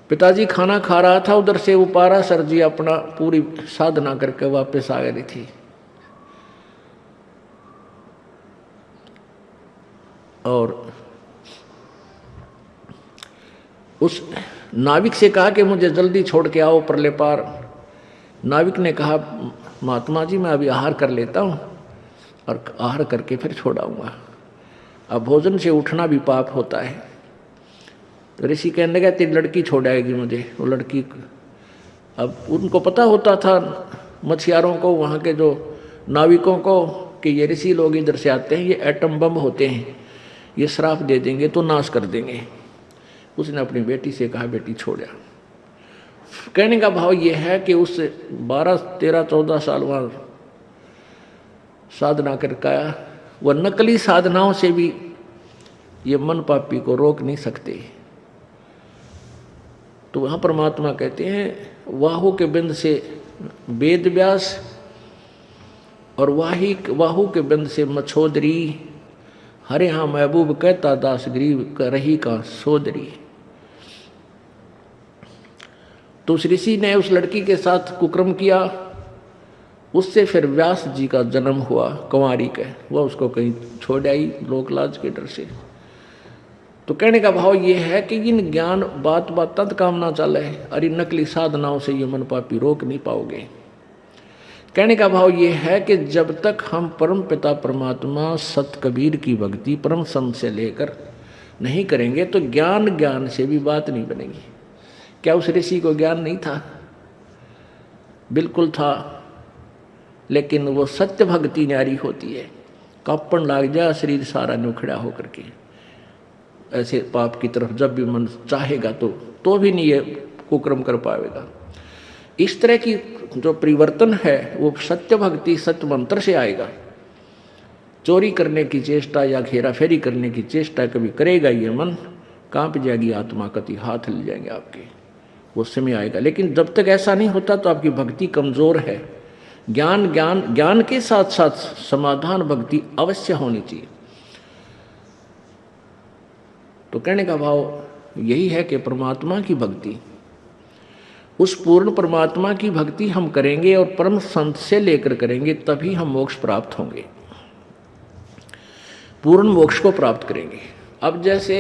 पिताजी खाना खा रहा था, उधर से वो पारा सर जी अपना पूरी साधना करके वापस आ गई थी। और उस नाविक से कहा कि मुझे जल्दी छोड़ के आओ परले पार। नाविक ने कहा महात्मा जी मैं अभी आहार कर लेता हूँ और आहार करके फिर छोड़ाऊंगा। अब भोजन से उठना भी पाप होता है। तो ऋषि कहने लगा तेरी लड़की छोड़ आएगी मुझे। वो लड़की, अब उनको पता होता था मछुआरों को, वहाँ के जो नाविकों को, कि ये ऋषि लोग इधर से आते हैं, ये एटम बम होते हैं, ये श्राप दे देंगे तो नाश कर देंगे। उसने अपनी बेटी से कहा बेटी छोड़ा। कहने का भाव ये है कि उस 12, 13, 14 साल वहाँ साधना करके आया। वह नकली साधनाओं से भी ये मन पापी को रोक नहीं सकते। तो वहाँ परमात्मा कहते हैं वाहु के बिंद से वेद व्यास और वाहु के बिंद से मछोदरी, हरे हाँ महबूब कहता दास गरीब रही का सोदरी। तो उस ऋषि ने उस लड़की के साथ कुकर्म किया, उससे फिर व्यास जी का जन्म हुआ कुंवारी का। वह उसको कहीं छोड़ आई लोक लाज के डर से। तो कहने का भाव ये है कि इन ज्ञान बात बात तत् कामना चल है, अरे नकली साधनाओं से ये मन पापी रोक नहीं पाओगे। कहने का भाव ये है कि जब तक हम परम पिता परमात्मा सत कबीर की भक्ति परम संत से लेकर नहीं करेंगे तो ज्ञान से भी बात नहीं बनेगी। क्या उस ऋषि को ज्ञान नहीं था? बिल्कुल था, लेकिन वो सत्य भक्ति न्यारी होती है। कांपन लाग जाए शरीर सारा नुखड़ा होकर के, ऐसे पाप की तरफ जब भी मन चाहेगा तो भी नहीं ये कुकर्म कर पाएगा। इस तरह की जो परिवर्तन है वो सत्य भक्ति सत्य मंत्र से आएगा। चोरी करने की चेष्टा या घेरा फेरी करने की चेष्टा कभी करेगा ये मन, कांप जाएगी आत्मा, कति हाथ हिल जाएंगे आपके, वो समय आएगा। लेकिन जब तक ऐसा नहीं होता तो आपकी भक्ति कमजोर है। ज्ञान के साथ साथ समाधान भक्ति अवश्य होनी चाहिए। तो कहने का भाव यही है कि परमात्मा की भक्ति, उस पूर्ण परमात्मा की भक्ति हम करेंगे और परम संत से लेकर करेंगे, तभी हम मोक्ष प्राप्त होंगे, पूर्ण मोक्ष को प्राप्त करेंगे। अब जैसे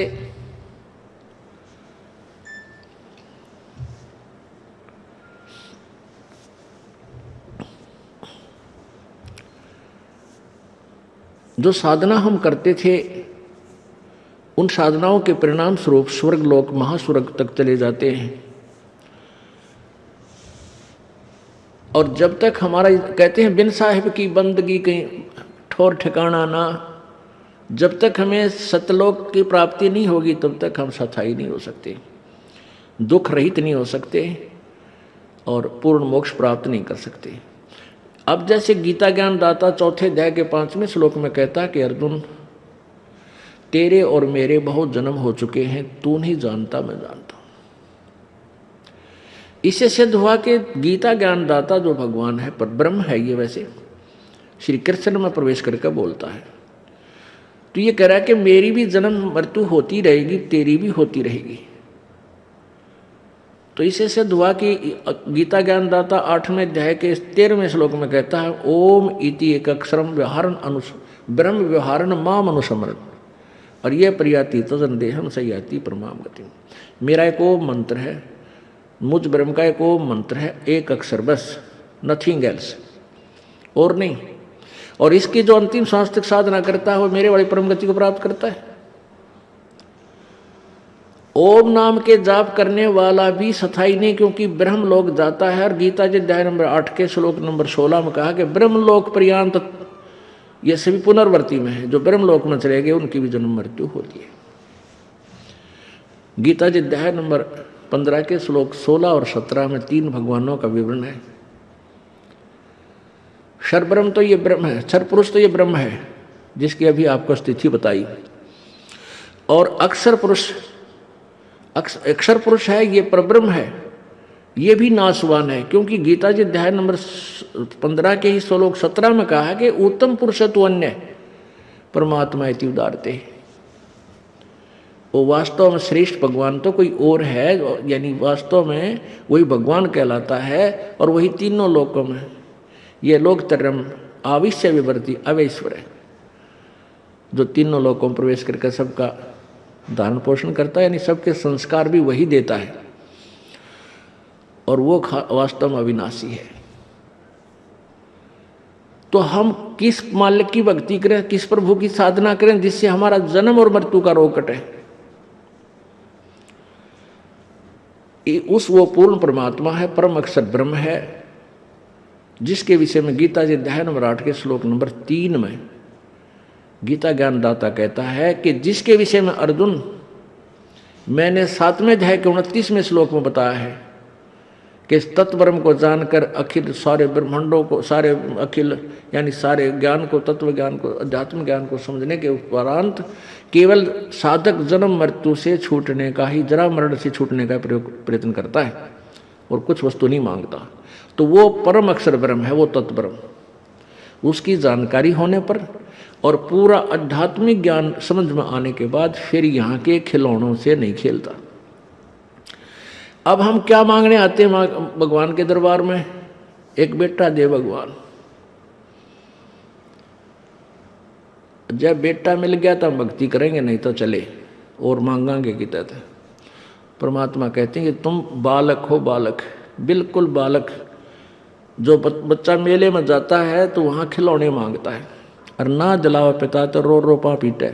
जो साधना हम करते थे उन साधनाओं के परिणाम स्वरूप स्वर्ग लोक महास्वर्ग तक चले जाते हैं। और जब तक हमारा, कहते हैं बिन साहिब की बंदगी कहीं ठोर ठिकाना ना, जब तक हमें सतलोक की प्राप्ति नहीं होगी तब तक हम सथाई नहीं हो सकते, दुख रहित नहीं हो सकते और पूर्ण मोक्ष प्राप्त नहीं कर सकते। अब जैसे गीता ज्ञान दाता चौथे अध्याय के 5वें श्लोक में कहता है कि अर्जुन तेरे और मेरे बहुत जन्म हो चुके हैं, तू नहीं जानता मैं जानता हूं। इससे सिद्ध हुआ कि गीता ज्ञान दाता जो भगवान है पर ब्रह्म है, ये वैसे श्री कृष्ण में प्रवेश करके बोलता है। तो ये कह रहा है कि मेरी भी जन्म मृत्यु होती रहेगी, तेरी भी होती रहेगी। तो इससे सिद्ध हुआ कि गीता ज्ञान दाता 8वें अध्याय के 13वें श्लोक में कहता है ओम इति एक अक्षरम व्यवहारन ब्रह्म व्यवहारन माम अनुसमरण और ये प्रियाति तजन देहम सयाति परमाम गति। मेरा एक ओम मंत्र है, मुझ ब्रह्म का एक ओम मंत्र है, एक अक्षर बस, नथिंग एल्स, और नहीं। और इसकी जो अंतिम सांस तक साधना करता है वो मेरे वाली परम गति को प्राप्त करता है। ओम नाम के जाप करने वाला भी सथाई नहीं, क्योंकि ब्रह्म लोक जाता है। और गीता जी अध्याय नंबर 8 के श्लोक नंबर 16 में कहा कि ब्रह्म लोक पर्यंत, ये सभी पुनर्वर्ती में है, जो ब्रह्म लोक में चले गए उनकी भी जन्म मृत्यु होती है। गीता जी अध्याय नंबर 15 के श्लोक 16 और 17 में 3 भगवानों का विवरण है। क्षर ब्रह्म तो ये ब्रह्म है, क्षर पुरुष तो ये ब्रह्म है जिसकी अभी आपको स्थिति बताई, और अक्षर पुरुष है ये परब्रह्म है ये भी नाशवान है, क्योंकि गीता जी अध्याय नंबर 15 के ही श्लोक 17 में कहा है कि उत्तम पुरुषत्व अन्य परमात्मा इति उदारते। वो वास्तव में श्रेष्ठ भगवान तो कोई और है, यानी वास्तव में वही भगवान कहलाता है, और वही तीनों लोकों में ये लोक तरम आविश्य विवर्ती अवैश्वर है, जो तीनों लोकों में प्रवेश करके सबका धारण पोषण करता है, यानी सबके संस्कार भी वही देता है, और वो वास्तव में अविनाशी है। तो हम किस मालिक की भक्ति करें, किस प्रभु की साधना करें जिससे हमारा जन्म और मृत्यु का रोग कटे? उस वो पूर्ण परमात्मा है, परम अक्षर ब्रह्म है, जिसके विषय में गीता जी अध्याय नंबर 8 के श्लोक नंबर 3 में गीता ज्ञानदाता कहता है कि जिसके विषय में अर्जुन मैंने 7वें अध्याय के 29वें श्लोक में बताया है कि इस तत्वब्रह्म को जानकर अखिल सारे ब्रह्मांडों को, सारे अखिल यानी सारे ज्ञान को, तत्व ज्ञान को, अध्यात्म ज्ञान को समझने के उपरांत केवल साधक जन्म मृत्यु से छूटने का ही, जरा मरण से छूटने का प्रयत्न करता है और कुछ वस्तु नहीं मांगता, तो वो परम अक्षर ब्रह्म है, वो तत्व ब्रह्म। उसकी जानकारी होने पर और पूरा आध्यात्मिक ज्ञान समझ में आने के बाद फिर यहाँ के खिलौनों से नहीं खेलता। अब हम क्या मांगने आते हैं भगवान के दरबार में? एक बेटा दे भगवान। जब बेटा मिल गया तो हम भक्ति करेंगे, नहीं तो चले और मांगांगे की तरह। परमात्मा कहते हैं कि तुम बालक हो, बालक, बिल्कुल बालक। जो बच्चा मेले में जाता है तो वहाँ खिलौने मांगता है, और ना दिलावा पिता तो रो रो पा पीटे,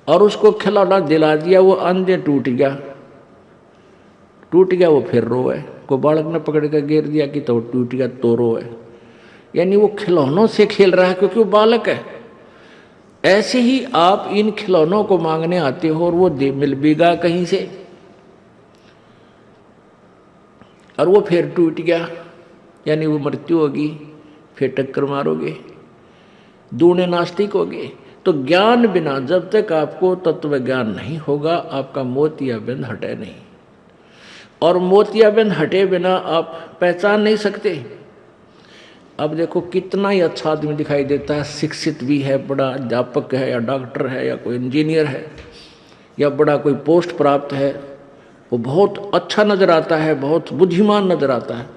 और उसको खिलौना दिला दिया, वो अंधे टूट गया, वो फिर रोए। को बालक ने पकड़ कर गिर दिया कि तो टूट गया तो रोए, यानी वो खिलौनों से खेल रहा है क्योंकि वो बालक है। ऐसे ही आप इन खिलौनों को मांगने आते हो और वो मिल बीगा कहीं से, और वो फिर टूट गया, यानी वो मृत्यु होगी, फिर टक्कर मारोगे, दूने नास्तिक होगे। तो ज्ञान बिना जब तक आपको तत्व ज्ञान नहीं होगा, आपका मोतियाबिंद हटे नहीं, और मोतियाबिंद हटे बिना आप पहचान नहीं सकते। अब देखो कितना ही अच्छा आदमी दिखाई देता है, शिक्षित भी है, बड़ा अध्यापक है या डॉक्टर है या कोई इंजीनियर है या बड़ा कोई पोस्ट प्राप्त है, वो बहुत अच्छा नजर आता है, बहुत बुद्धिमान नजर आता है,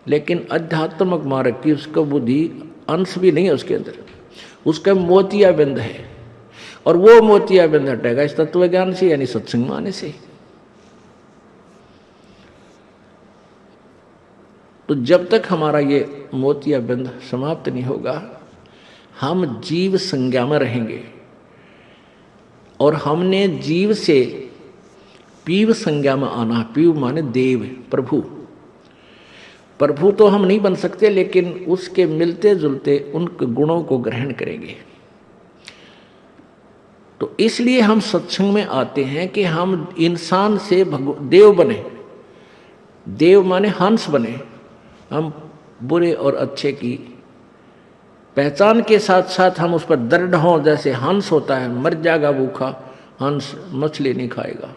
लेकिन आध्यात्मिक मार्ग की उसका बुद्धि अंश भी नहीं है उसके अंदर, उसका मोतियाबिंद है, और वो मोतियाबिंद हटेगा इस तत्व ज्ञान से, यानी सत्संग माने से। तो जब तक हमारा ये मोतियाबिंद समाप्त नहीं होगा, हम जीव संज्ञा में रहेंगे, और हमने जीव से पीव संज्ञा में आना। पीव माने देव, प्रभु। प्रभु तो हम नहीं बन सकते, लेकिन उसके मिलते जुलते उन गुणों को ग्रहण करेंगे। तो इसलिए हम सत्संग में आते हैं कि हम इंसान से देव बने। देव माने हंस बने। हम बुरे और अच्छे की पहचान के साथ साथ हम उस पर दृढ़ हों। जैसे हंस होता है, मर जाएगा भूखा, हंस मछली नहीं खाएगा,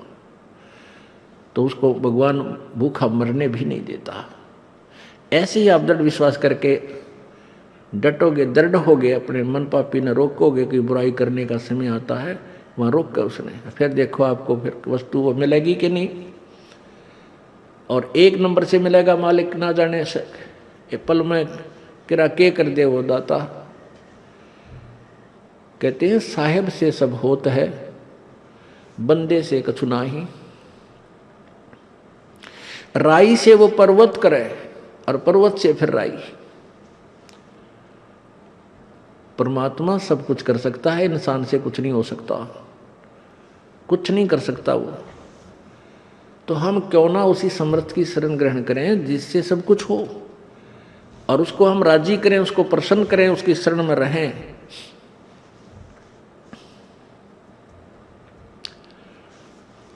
तो उसको भगवान भूखा मरने भी नहीं देता। ऐसे ही आप दृढ़ विश्वास करके डटोगे, दृढ़ होगे, अपने मन पापी न रोकोगे कि बुराई करने का समय आता है, वहाँ रोक कर उसने फिर देखो आपको फिर वस्तु वो मिलेगी कि नहीं, और एक नंबर से मिलेगा मालिक ना जाने से ये पल में किरा के कर दे वो दाता। कहते हैं साहेब से सब होता है, बंदे से कछु नाही। राई से वो पर्वत करे और पर्वत से फिर राई। परमात्मा सब कुछ कर सकता है, इंसान से कुछ नहीं हो सकता, कुछ नहीं कर सकता वो। तो हम क्यों ना उसी समर्थ की शरण ग्रहण करें जिससे सब कुछ हो, और उसको हम राजी करें, उसको प्रसन्न करें, उसकी शरण में रहें।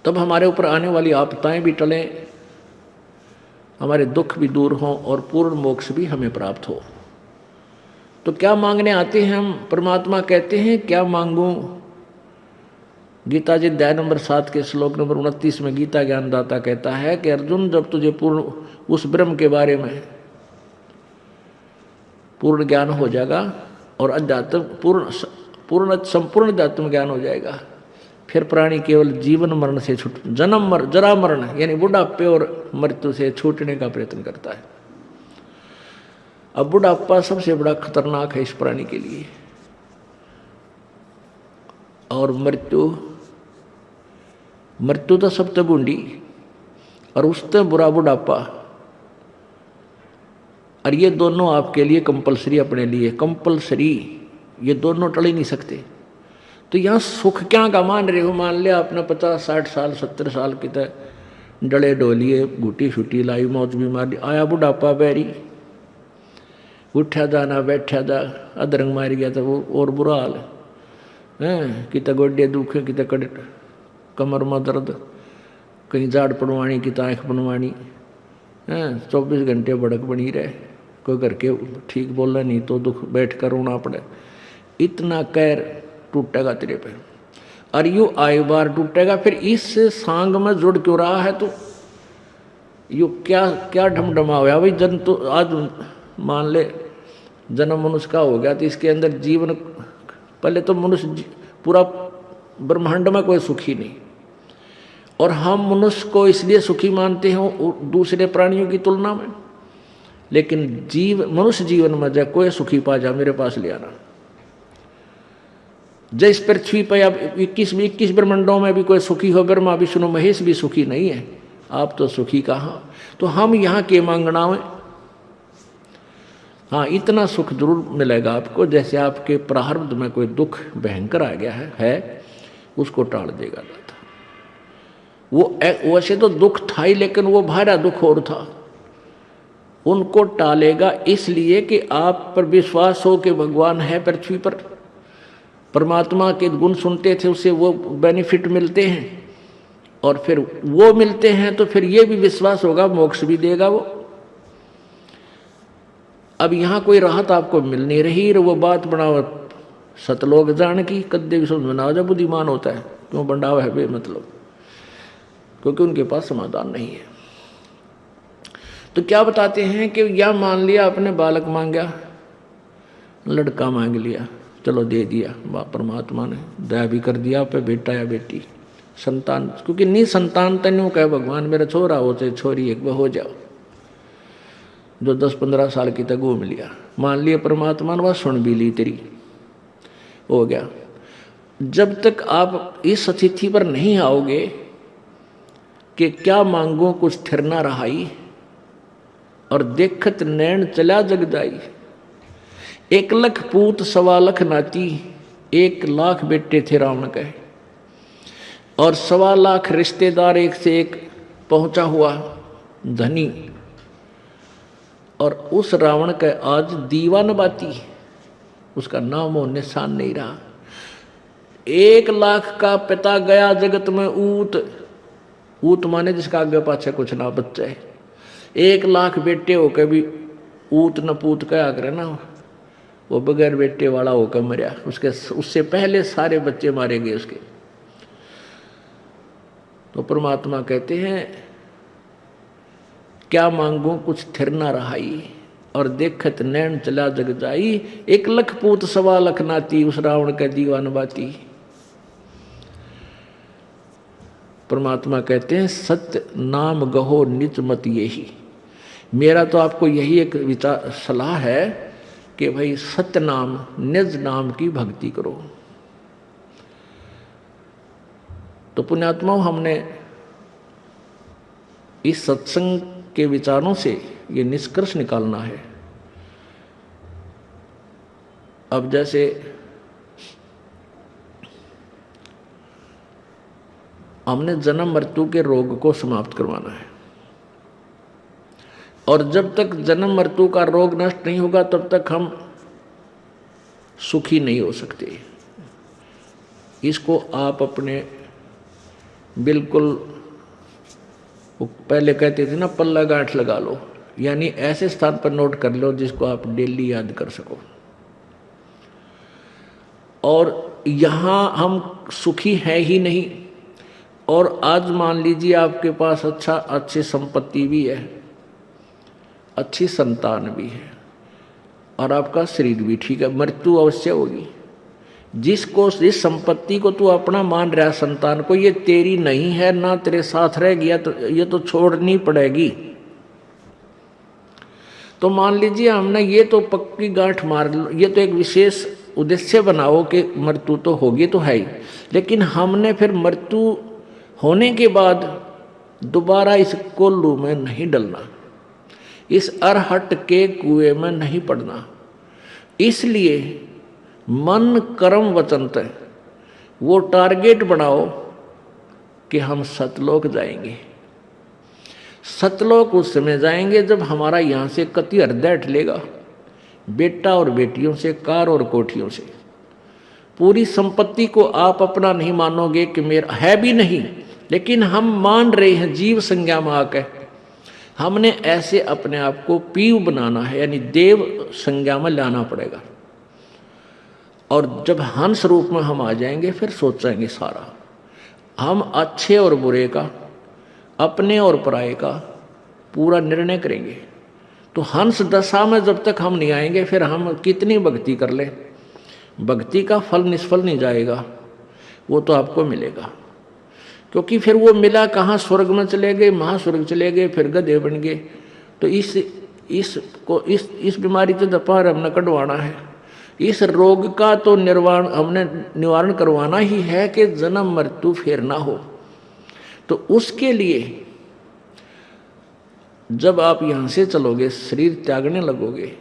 तब हमारे ऊपर आने वाली आपदाएं भी टलें, हमारे दुख भी दूर हों और पूर्ण मोक्ष भी हमें प्राप्त हो। तो क्या मांगने आते हैं हम? परमात्मा कहते हैं क्या मांगूं? गीता जी अध्याय नंबर 7 के श्लोक नंबर 29 में गीता ज्ञानदाता कहता है कि अर्जुन, जब तुझे पूर्ण उस ब्रह्म के बारे में पूर्ण ज्ञान हो जाएगा और अध्यात्म पूर्ण संपूर्ण अध्यात्म ज्ञान हो जाएगा, फिर प्राणी केवल जीवन मरण से छूट जन्म जरा मरण यानी बुढ़ापे और मृत्यु से छूटने का प्रयत्न करता है। अब बुढ़ापा सबसे बड़ा खतरनाक है इस प्राणी के लिए, और मृत्यु तो सबसे बूंदी और उससे बुरा बुढ़ापा, और ये दोनों आपके लिए कंपलसरी, अपने लिए कंपलसरी, ये दोनों टल ही नहीं सकते। तो यहाँ सुख क्या का मान रहे हो? मान लिया आपने 50-60 साल 70 साल की तरह डले डोलिए घुटी छुटी लाई मौज बीमारी, आया बुढ़ापा बैरी, उठा जा ना बैठा जा, अधरंग मार गया था वो और बुरा हाल है। कितना गोड्डे दुखे, कितना कड़े कमर में दर्द, कहीं जाड़ पड़वानी, कितना आँख बनवानी, 24 घंटे भड़क बनी रहे, कोई करके ठीक बोला नहीं तो दुख बैठ कर रोना पड़े। इतना कैर टूटेगा तेरे पे, और यू आए बार टूटेगा। फिर इस सांग में जुड़ क्यों रहा है? तो यू क्या क्या ढमढमा हुआ भाई? जन तो आज मान ले जन्म मनुष्य का हो गया, तो इसके अंदर जीवन, पहले तो मनुष्य पूरा ब्रह्मांड में कोई सुखी नहीं, और हम मनुष्य को इसलिए सुखी मानते हैं दूसरे प्राणियों की तुलना में, लेकिन मनुष्य जीवन में जब कोई सुखी पा जा मेरे पास ले आना। जिस पृथ्वी पर अब 21 ब्रह्मांडों में भी कोई सुखी हो, ब्रह्मा विष्णु महेश भी सुखी नहीं है, आप तो सुखी कहाँ? तो हम यहाँ के मांगना में, हाँ इतना सुख जरूर मिलेगा आपको, जैसे आपके प्रारब्ध में कोई दुख भयंकर आ गया है उसको टाल देगा दाता। वो वैसे तो दुख था ही, लेकिन वो भारा दुख और था, उनको टालेगा इसलिए कि आप पर विश्वास हो कि भगवान है पृथ्वी पर, परमात्मा के गुण सुनते थे, उससे वो बेनिफिट मिलते हैं, और फिर वो मिलते हैं तो फिर ये भी विश्वास होगा मोक्ष भी देगा वो। अब यहाँ कोई राहत आपको मिल नहीं रही, वो बात बनाओ सतलोक जान की, कद्दे भी समझ बनाओ जब बुद्धिमान होता है, क्यों बंडावा है बे मतलब, क्योंकि उनके पास समाधान नहीं है। तो क्या बताते हैं कि या मान लिया आपने बालक मांगा, लड़का मांग लिया, चलो दे दिया, परमात्मा ने दया भी कर दिया पे, बेटा या बेटी संतान, क्योंकि नहीं संतान तन्यू कहे भगवान मेरा छोरा हो चाहे छोरी एक हो जाओ, जो 10-15 साल की तक घूम लिया, मान लिया परमात्मा ने वह सुन भी ली तेरी, हो गया। जब तक आप इस स्थिति पर नहीं आओगे कि क्या मांगो कुछ थिर ना रहाई, और देखत नैन चला जग जाई, 1 लाख पूत 1.25 लाख नाती, 1 लाख बेटे थे रावण के, और 1.25 लाख रिश्तेदार एक से एक पहुंचा हुआ धनी, और उस रावण के आज दीवान बाती, उसका नाम और निशान नहीं रहा। 1 लाख का पिता गया जगत में ऊत माने जिसका आगे पाछे कुछ ना बच्चा है, 1 लाख बेटे होकर भी ऊत न पूत कहा करे ना, वो बगैर बेटे वाला होकर मरिया, उससे पहले सारे बच्चे मारे गए उसके। तो परमात्मा कहते हैं क्या मांगू कुछ थिर ना रहाई, और देखत नैन चला जग जाई, 1 लाख पूत 1.25 लाख नाती, उस रावण का दीवान बाती। परमात्मा कहते हैं सत्य नाम गहो निज मत यही। मेरा तो आपको यही एक विचार सलाह है कि भाई सत्य नाम निज नाम की भक्ति करो। तो पुण्यात्माओं, हमने इस सत्संग के विचारों से ये निष्कर्ष निकालना है। अब जैसे हमने जन्म मृत्यु के रोग को समाप्त करवाना है, और जब तक जन्म मृत्यु का रोग नष्ट नहीं होगा तब तक हम सुखी नहीं हो सकते। इसको आप अपने बिल्कुल, पहले कहते थे ना पल्ला गांठ लगा लो, यानी ऐसे स्थान पर नोट कर लो जिसको आप डेली याद कर सको। और यहाँ हम सुखी हैं ही नहीं, और आज मान लीजिए आपके पास अच्छी संपत्ति भी है, अच्छी संतान भी है, और आपका शरीर भी ठीक है, मृत्यु अवश्य होगी। जिसको जिस संपत्ति को तू अपना मान रहा संतान को, ये तेरी नहीं है ना तेरे साथ रह गया, तो ये तो छोड़नी पड़ेगी। तो मान लीजिए हमने ये तो पक्की गांठ मार लो, ये तो एक विशेष उद्देश्य बनाओ कि मृत्यु तो होगी तो है ही, लेकिन हमने फिर मृत्यु होने के बाद दोबारा इस कोल्लू में नहीं डलना, इस अरहट के कुएं में नहीं पड़ना। इसलिए मन कर्म वचन तय वो टारगेट बनाओ कि हम सतलोक जाएंगे। सतलोक उस समय जाएंगे जब हमारा यहाँ से कति हृदय ठलेगा, बेटा और बेटियों से, कार और कोठियों से। पूरी संपत्ति को आप अपना नहीं मानोगे कि मेरा है भी नहीं, लेकिन हम मान रहे हैं जीव संज्ञा में आकर। हमने ऐसे अपने आप को पीव बनाना है, यानी देव संज्ञा में लाना पड़ेगा। और जब हंस रूप में हम आ जाएंगे फिर सोचेंगे सारा, हम अच्छे और बुरे का, अपने और पराये का पूरा निर्णय करेंगे। तो हंस दशा में जब तक हम नहीं आएंगे फिर हम कितनी भक्ति कर ले, भक्ति का फल निष्फल नहीं जाएगा, वो तो आपको मिलेगा। क्योंकि फिर वो मिला कहाँ, स्वर्ग में चले गए, महास्वर्ग चले गए, फिर गधे बन गए। तो इस बीमारी से दपार हमने कटवाना है, इस रोग का तो हमने निवारण करवाना ही है कि जन्म मृत्यु फिर ना हो। तो उसके लिए जब आप यहाँ से चलोगे, शरीर त्यागने लगोगे,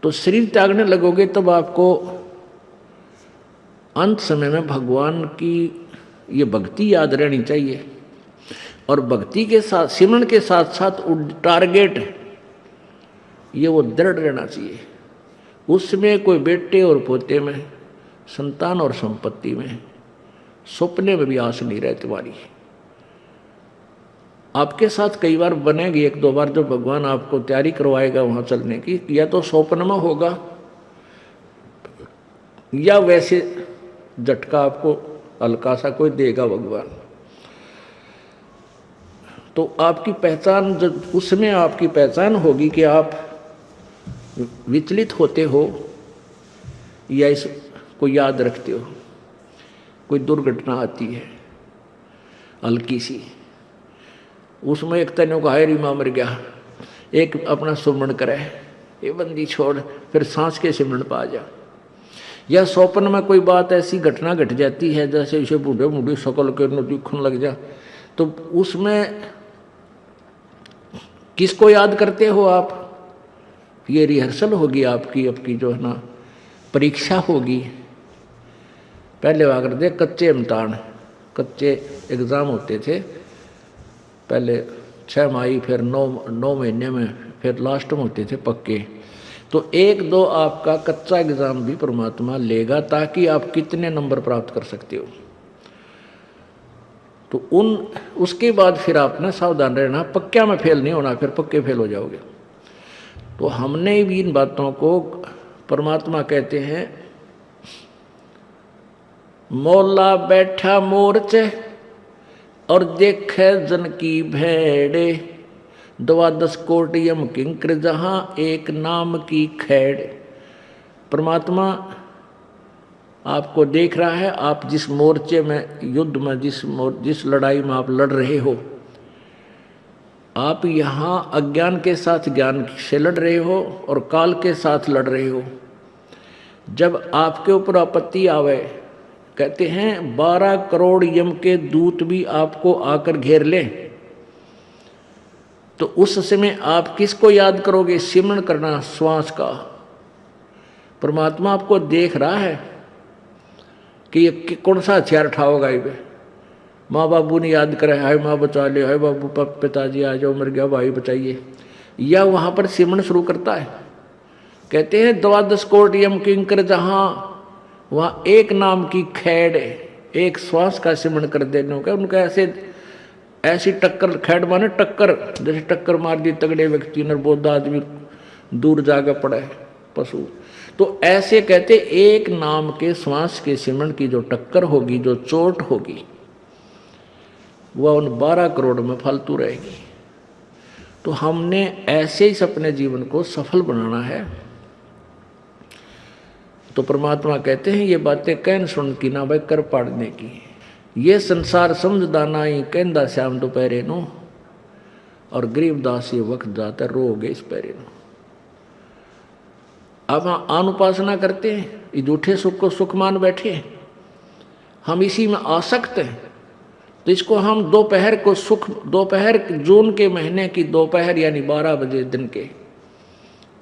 तो शरीर त्यागने लगोगे तब आपको अंत समय में भगवान की ये भक्ति याद रहनी चाहिए। और भक्ति के साथ, सिमरन के साथ साथ टारगेट ये वो दृढ़ रहना चाहिए। उसमें कोई बेटे और पोते में, संतान और संपत्ति में, सपने में भी आस नहीं रहे तुम्हारी। आपके साथ कई बार बनेगी, एक दो बार, जो भगवान आपको तैयारी करवाएगा वहां चलने की, या तो स्वप्न में होगा या वैसे झटका आपको हल्का सा कोई देगा भगवान। तो आपकी पहचान, जब उसमें आपकी पहचान होगी कि आप विचलित होते हो या इसको याद रखते हो। कोई दुर्घटना आती है हल्की सी, उसमें एक तने को हाय रीमा मर गया, एक अपना सुमरण करे, ये बंदी छोड़, फिर सांस के सिमरण पा जा। या स्वप्न में कोई बात ऐसी घटना घट जाती है, जैसे इसे बूढ़े बूढ़ी शकल के दिखने लग जा, तो उसमें किसको याद करते हो आप? ये रिहर्सल होगी आपकी जो है ना, परीक्षा होगी। पहले वागर दे कच्चे इम्तिहान, कच्चे एग्ज़ाम होते थे पहले 6 माही, फिर 9 महीने में, फिर लास्ट में होते थे पक्के। तो 1-2 आपका कच्चा एग्ज़ाम भी परमात्मा लेगा, ताकि आप कितने नंबर प्राप्त कर सकते हो। तो उसके बाद फिर आपने सावधान रहना, पक्का में फेल नहीं होना, फिर पक्के फेल हो जाओगे। तो हमने भी इन बातों को, परमात्मा कहते हैं, मौला बैठा मोर्चे और देखे जन की भेड़े, 12 कोट यम किंकर जहां एक नाम की खैड़। परमात्मा आपको देख रहा है, आप जिस मोर्चे में, युद्ध में, जिस लड़ाई में आप लड़ रहे हो, आप यहाँ अज्ञान के साथ ज्ञान से लड़ रहे हो और काल के साथ लड़ रहे हो। जब आपके ऊपर आपत्ति आवे, कहते हैं 12 करोड़ यम के दूत भी आपको आकर घेर लें, तो उस समय आप किसको याद करोगे? सिमरन करना श्वास का। परमात्मा आपको देख रहा है कि ये कौन सा हथियार उठाओगा। ये माँ बाबू ने याद करे, हाय माँ बचा ले, हाय बाबू पिताजी आ जाओ, मर गया भाई बचाइए, या वहाँ पर सिमरन शुरू करता है। कहते हैं 12 कोट यम किंकर जहाँ, वहाँ एक नाम की खैड़, एक श्वास का सिमरन कर देने का। उनका ऐसी टक्कर, खैड़ माने टक्कर, जैसे टक्कर मार दी तगड़े व्यक्ति ने, बहुत आदमी दूर जाकर पड़ा है पशु, तो ऐसे कहते एक नाम के श्वास के सिमरण की जो टक्कर होगी, जो चोट होगी, वह उन 12 करोड़ में फालतू रहेगी। तो हमने ऐसे ही अपने जीवन को सफल बनाना है। तो परमात्मा कहते हैं ये बातें कहन सुन की ना भाई कर पाड़ने की, ये संसार समझदा नाई कहंदा श्याम दोपहरे नो, और गरीबदास ये वक्त जाता रोगे इस पैरे नो। अब हम अनुपासना करते हैं, ये झूठे सुख को सुख मान बैठे, हम इसी में आसक्त हैं। तो इसको हम दोपहर को सुख, दोपहर जून के महीने की दोपहर यानी 12 बजे दिन के,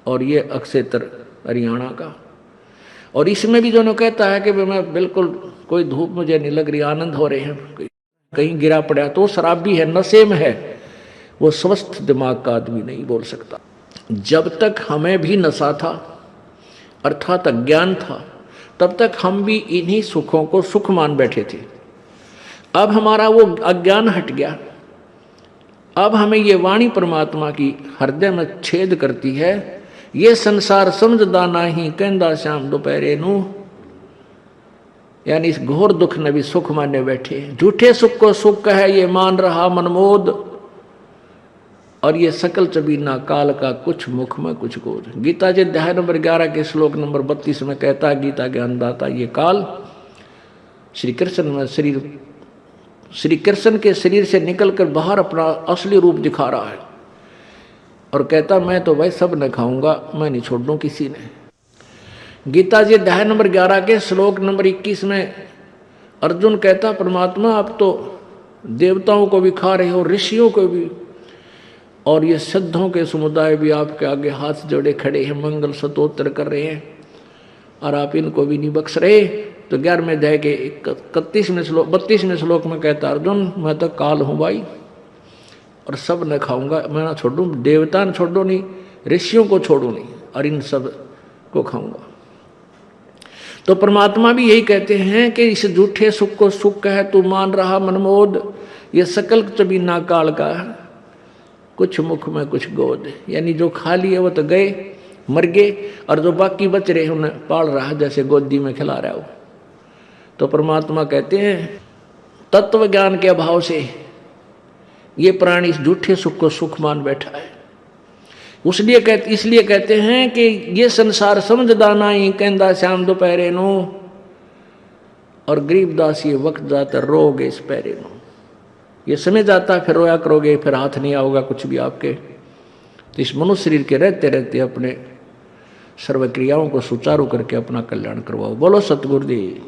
और ये अक्षेत्र हरियाणा का, और इसमें भी जो कहता है कि मैं बिल्कुल कोई धूप मुझे नहीं लग रही, आनंद हो रहे हैं, कहीं गिरा पड़ा तो शराबी है, नशे में है, वो स्वस्थ दिमाग का आदमी नहीं बोल सकता। जब तक हमें भी नशा था अर्थात अज्ञान था, तब तक हम भी इन्हीं सुखों को सुख मान बैठे थे। अब हमारा वो अज्ञान हट गया, अब हमें ये वाणी परमात्मा की हृदय में छेद करती है, ये संसार समझदा नहीं कहंदा श्याम दोपहरे नू, यानी इस घोर दुख ने भी सुख माने बैठे, झूठे सुख को सुख है ये मान रहा मनमोद, और ये सकल चबीना काल का कुछ मुख में कुछ गोद। गीता जी अध्याय नंबर 11 के श्लोक नंबर 32 में कहता है गीता ज्ञानदाता, ये काल श्री कृष्ण में शरीर, श्री कृष्ण के शरीर से निकलकर बाहर अपना असली रूप दिखा रहा है, और कहता मैं तो भाई सब न खाऊंगा, मैं नहीं छोड़ दूं किसी ने। गीता जी अध्याय नंबर 11 के श्लोक नंबर 21 में अर्जुन कहता परमात्मा आप तो देवताओं को भी खा रहे हो, ऋषियों को भी, और ये सिद्धों के समुदाय भी आपके आगे हाथ जोड़े खड़े हैं, मंगल स्तोत्र कर रहे हैं, और आप इनको भी नहीं बख्श रहे। तो 11वें अध्याय के 32वें श्लोक में कहता अर्जुन मैं तो काल हूँ भाई, और सब न खाऊंगा, मैं ना छोड़ूं, देवता न छोड़ो नहीं, ऋषियों को छोड़ू नहीं, और इन सब को खाऊंगा। तो परमात्मा भी यही कहते हैं कि इस झूठे सुख को सुख है तू मान रहा मनमोद, ये सकल चबीना काल का कुछ मुख में कुछ गोद, यानी जो खा लिए वो तो गए मर गए, और जो बाकी बच रहे उन्हें पाल रहा जैसे गोदी में खिला रहा हो। तो परमात्मा कहते हैं तत्व ज्ञान के अभाव से ये प्राणी इस झूठे सुख को सुख मान बैठा है। इसलिए कहते हैं कि ये संसार समझदा नहीं कहंदा श्याम दोपहरे नो, और गरीबदास ये वक्त जाता रोगे इस पैरे नो, ये समय जाता फिर रोया करोगे, फिर हाथ नहीं आओगा कुछ भी आपके। तो इस मनुष्य शरीर के रहते रहते अपने सर्व क्रियाओं को सुचारू करके अपना कल्याण करवाओ। बोलो सतगुरु जी।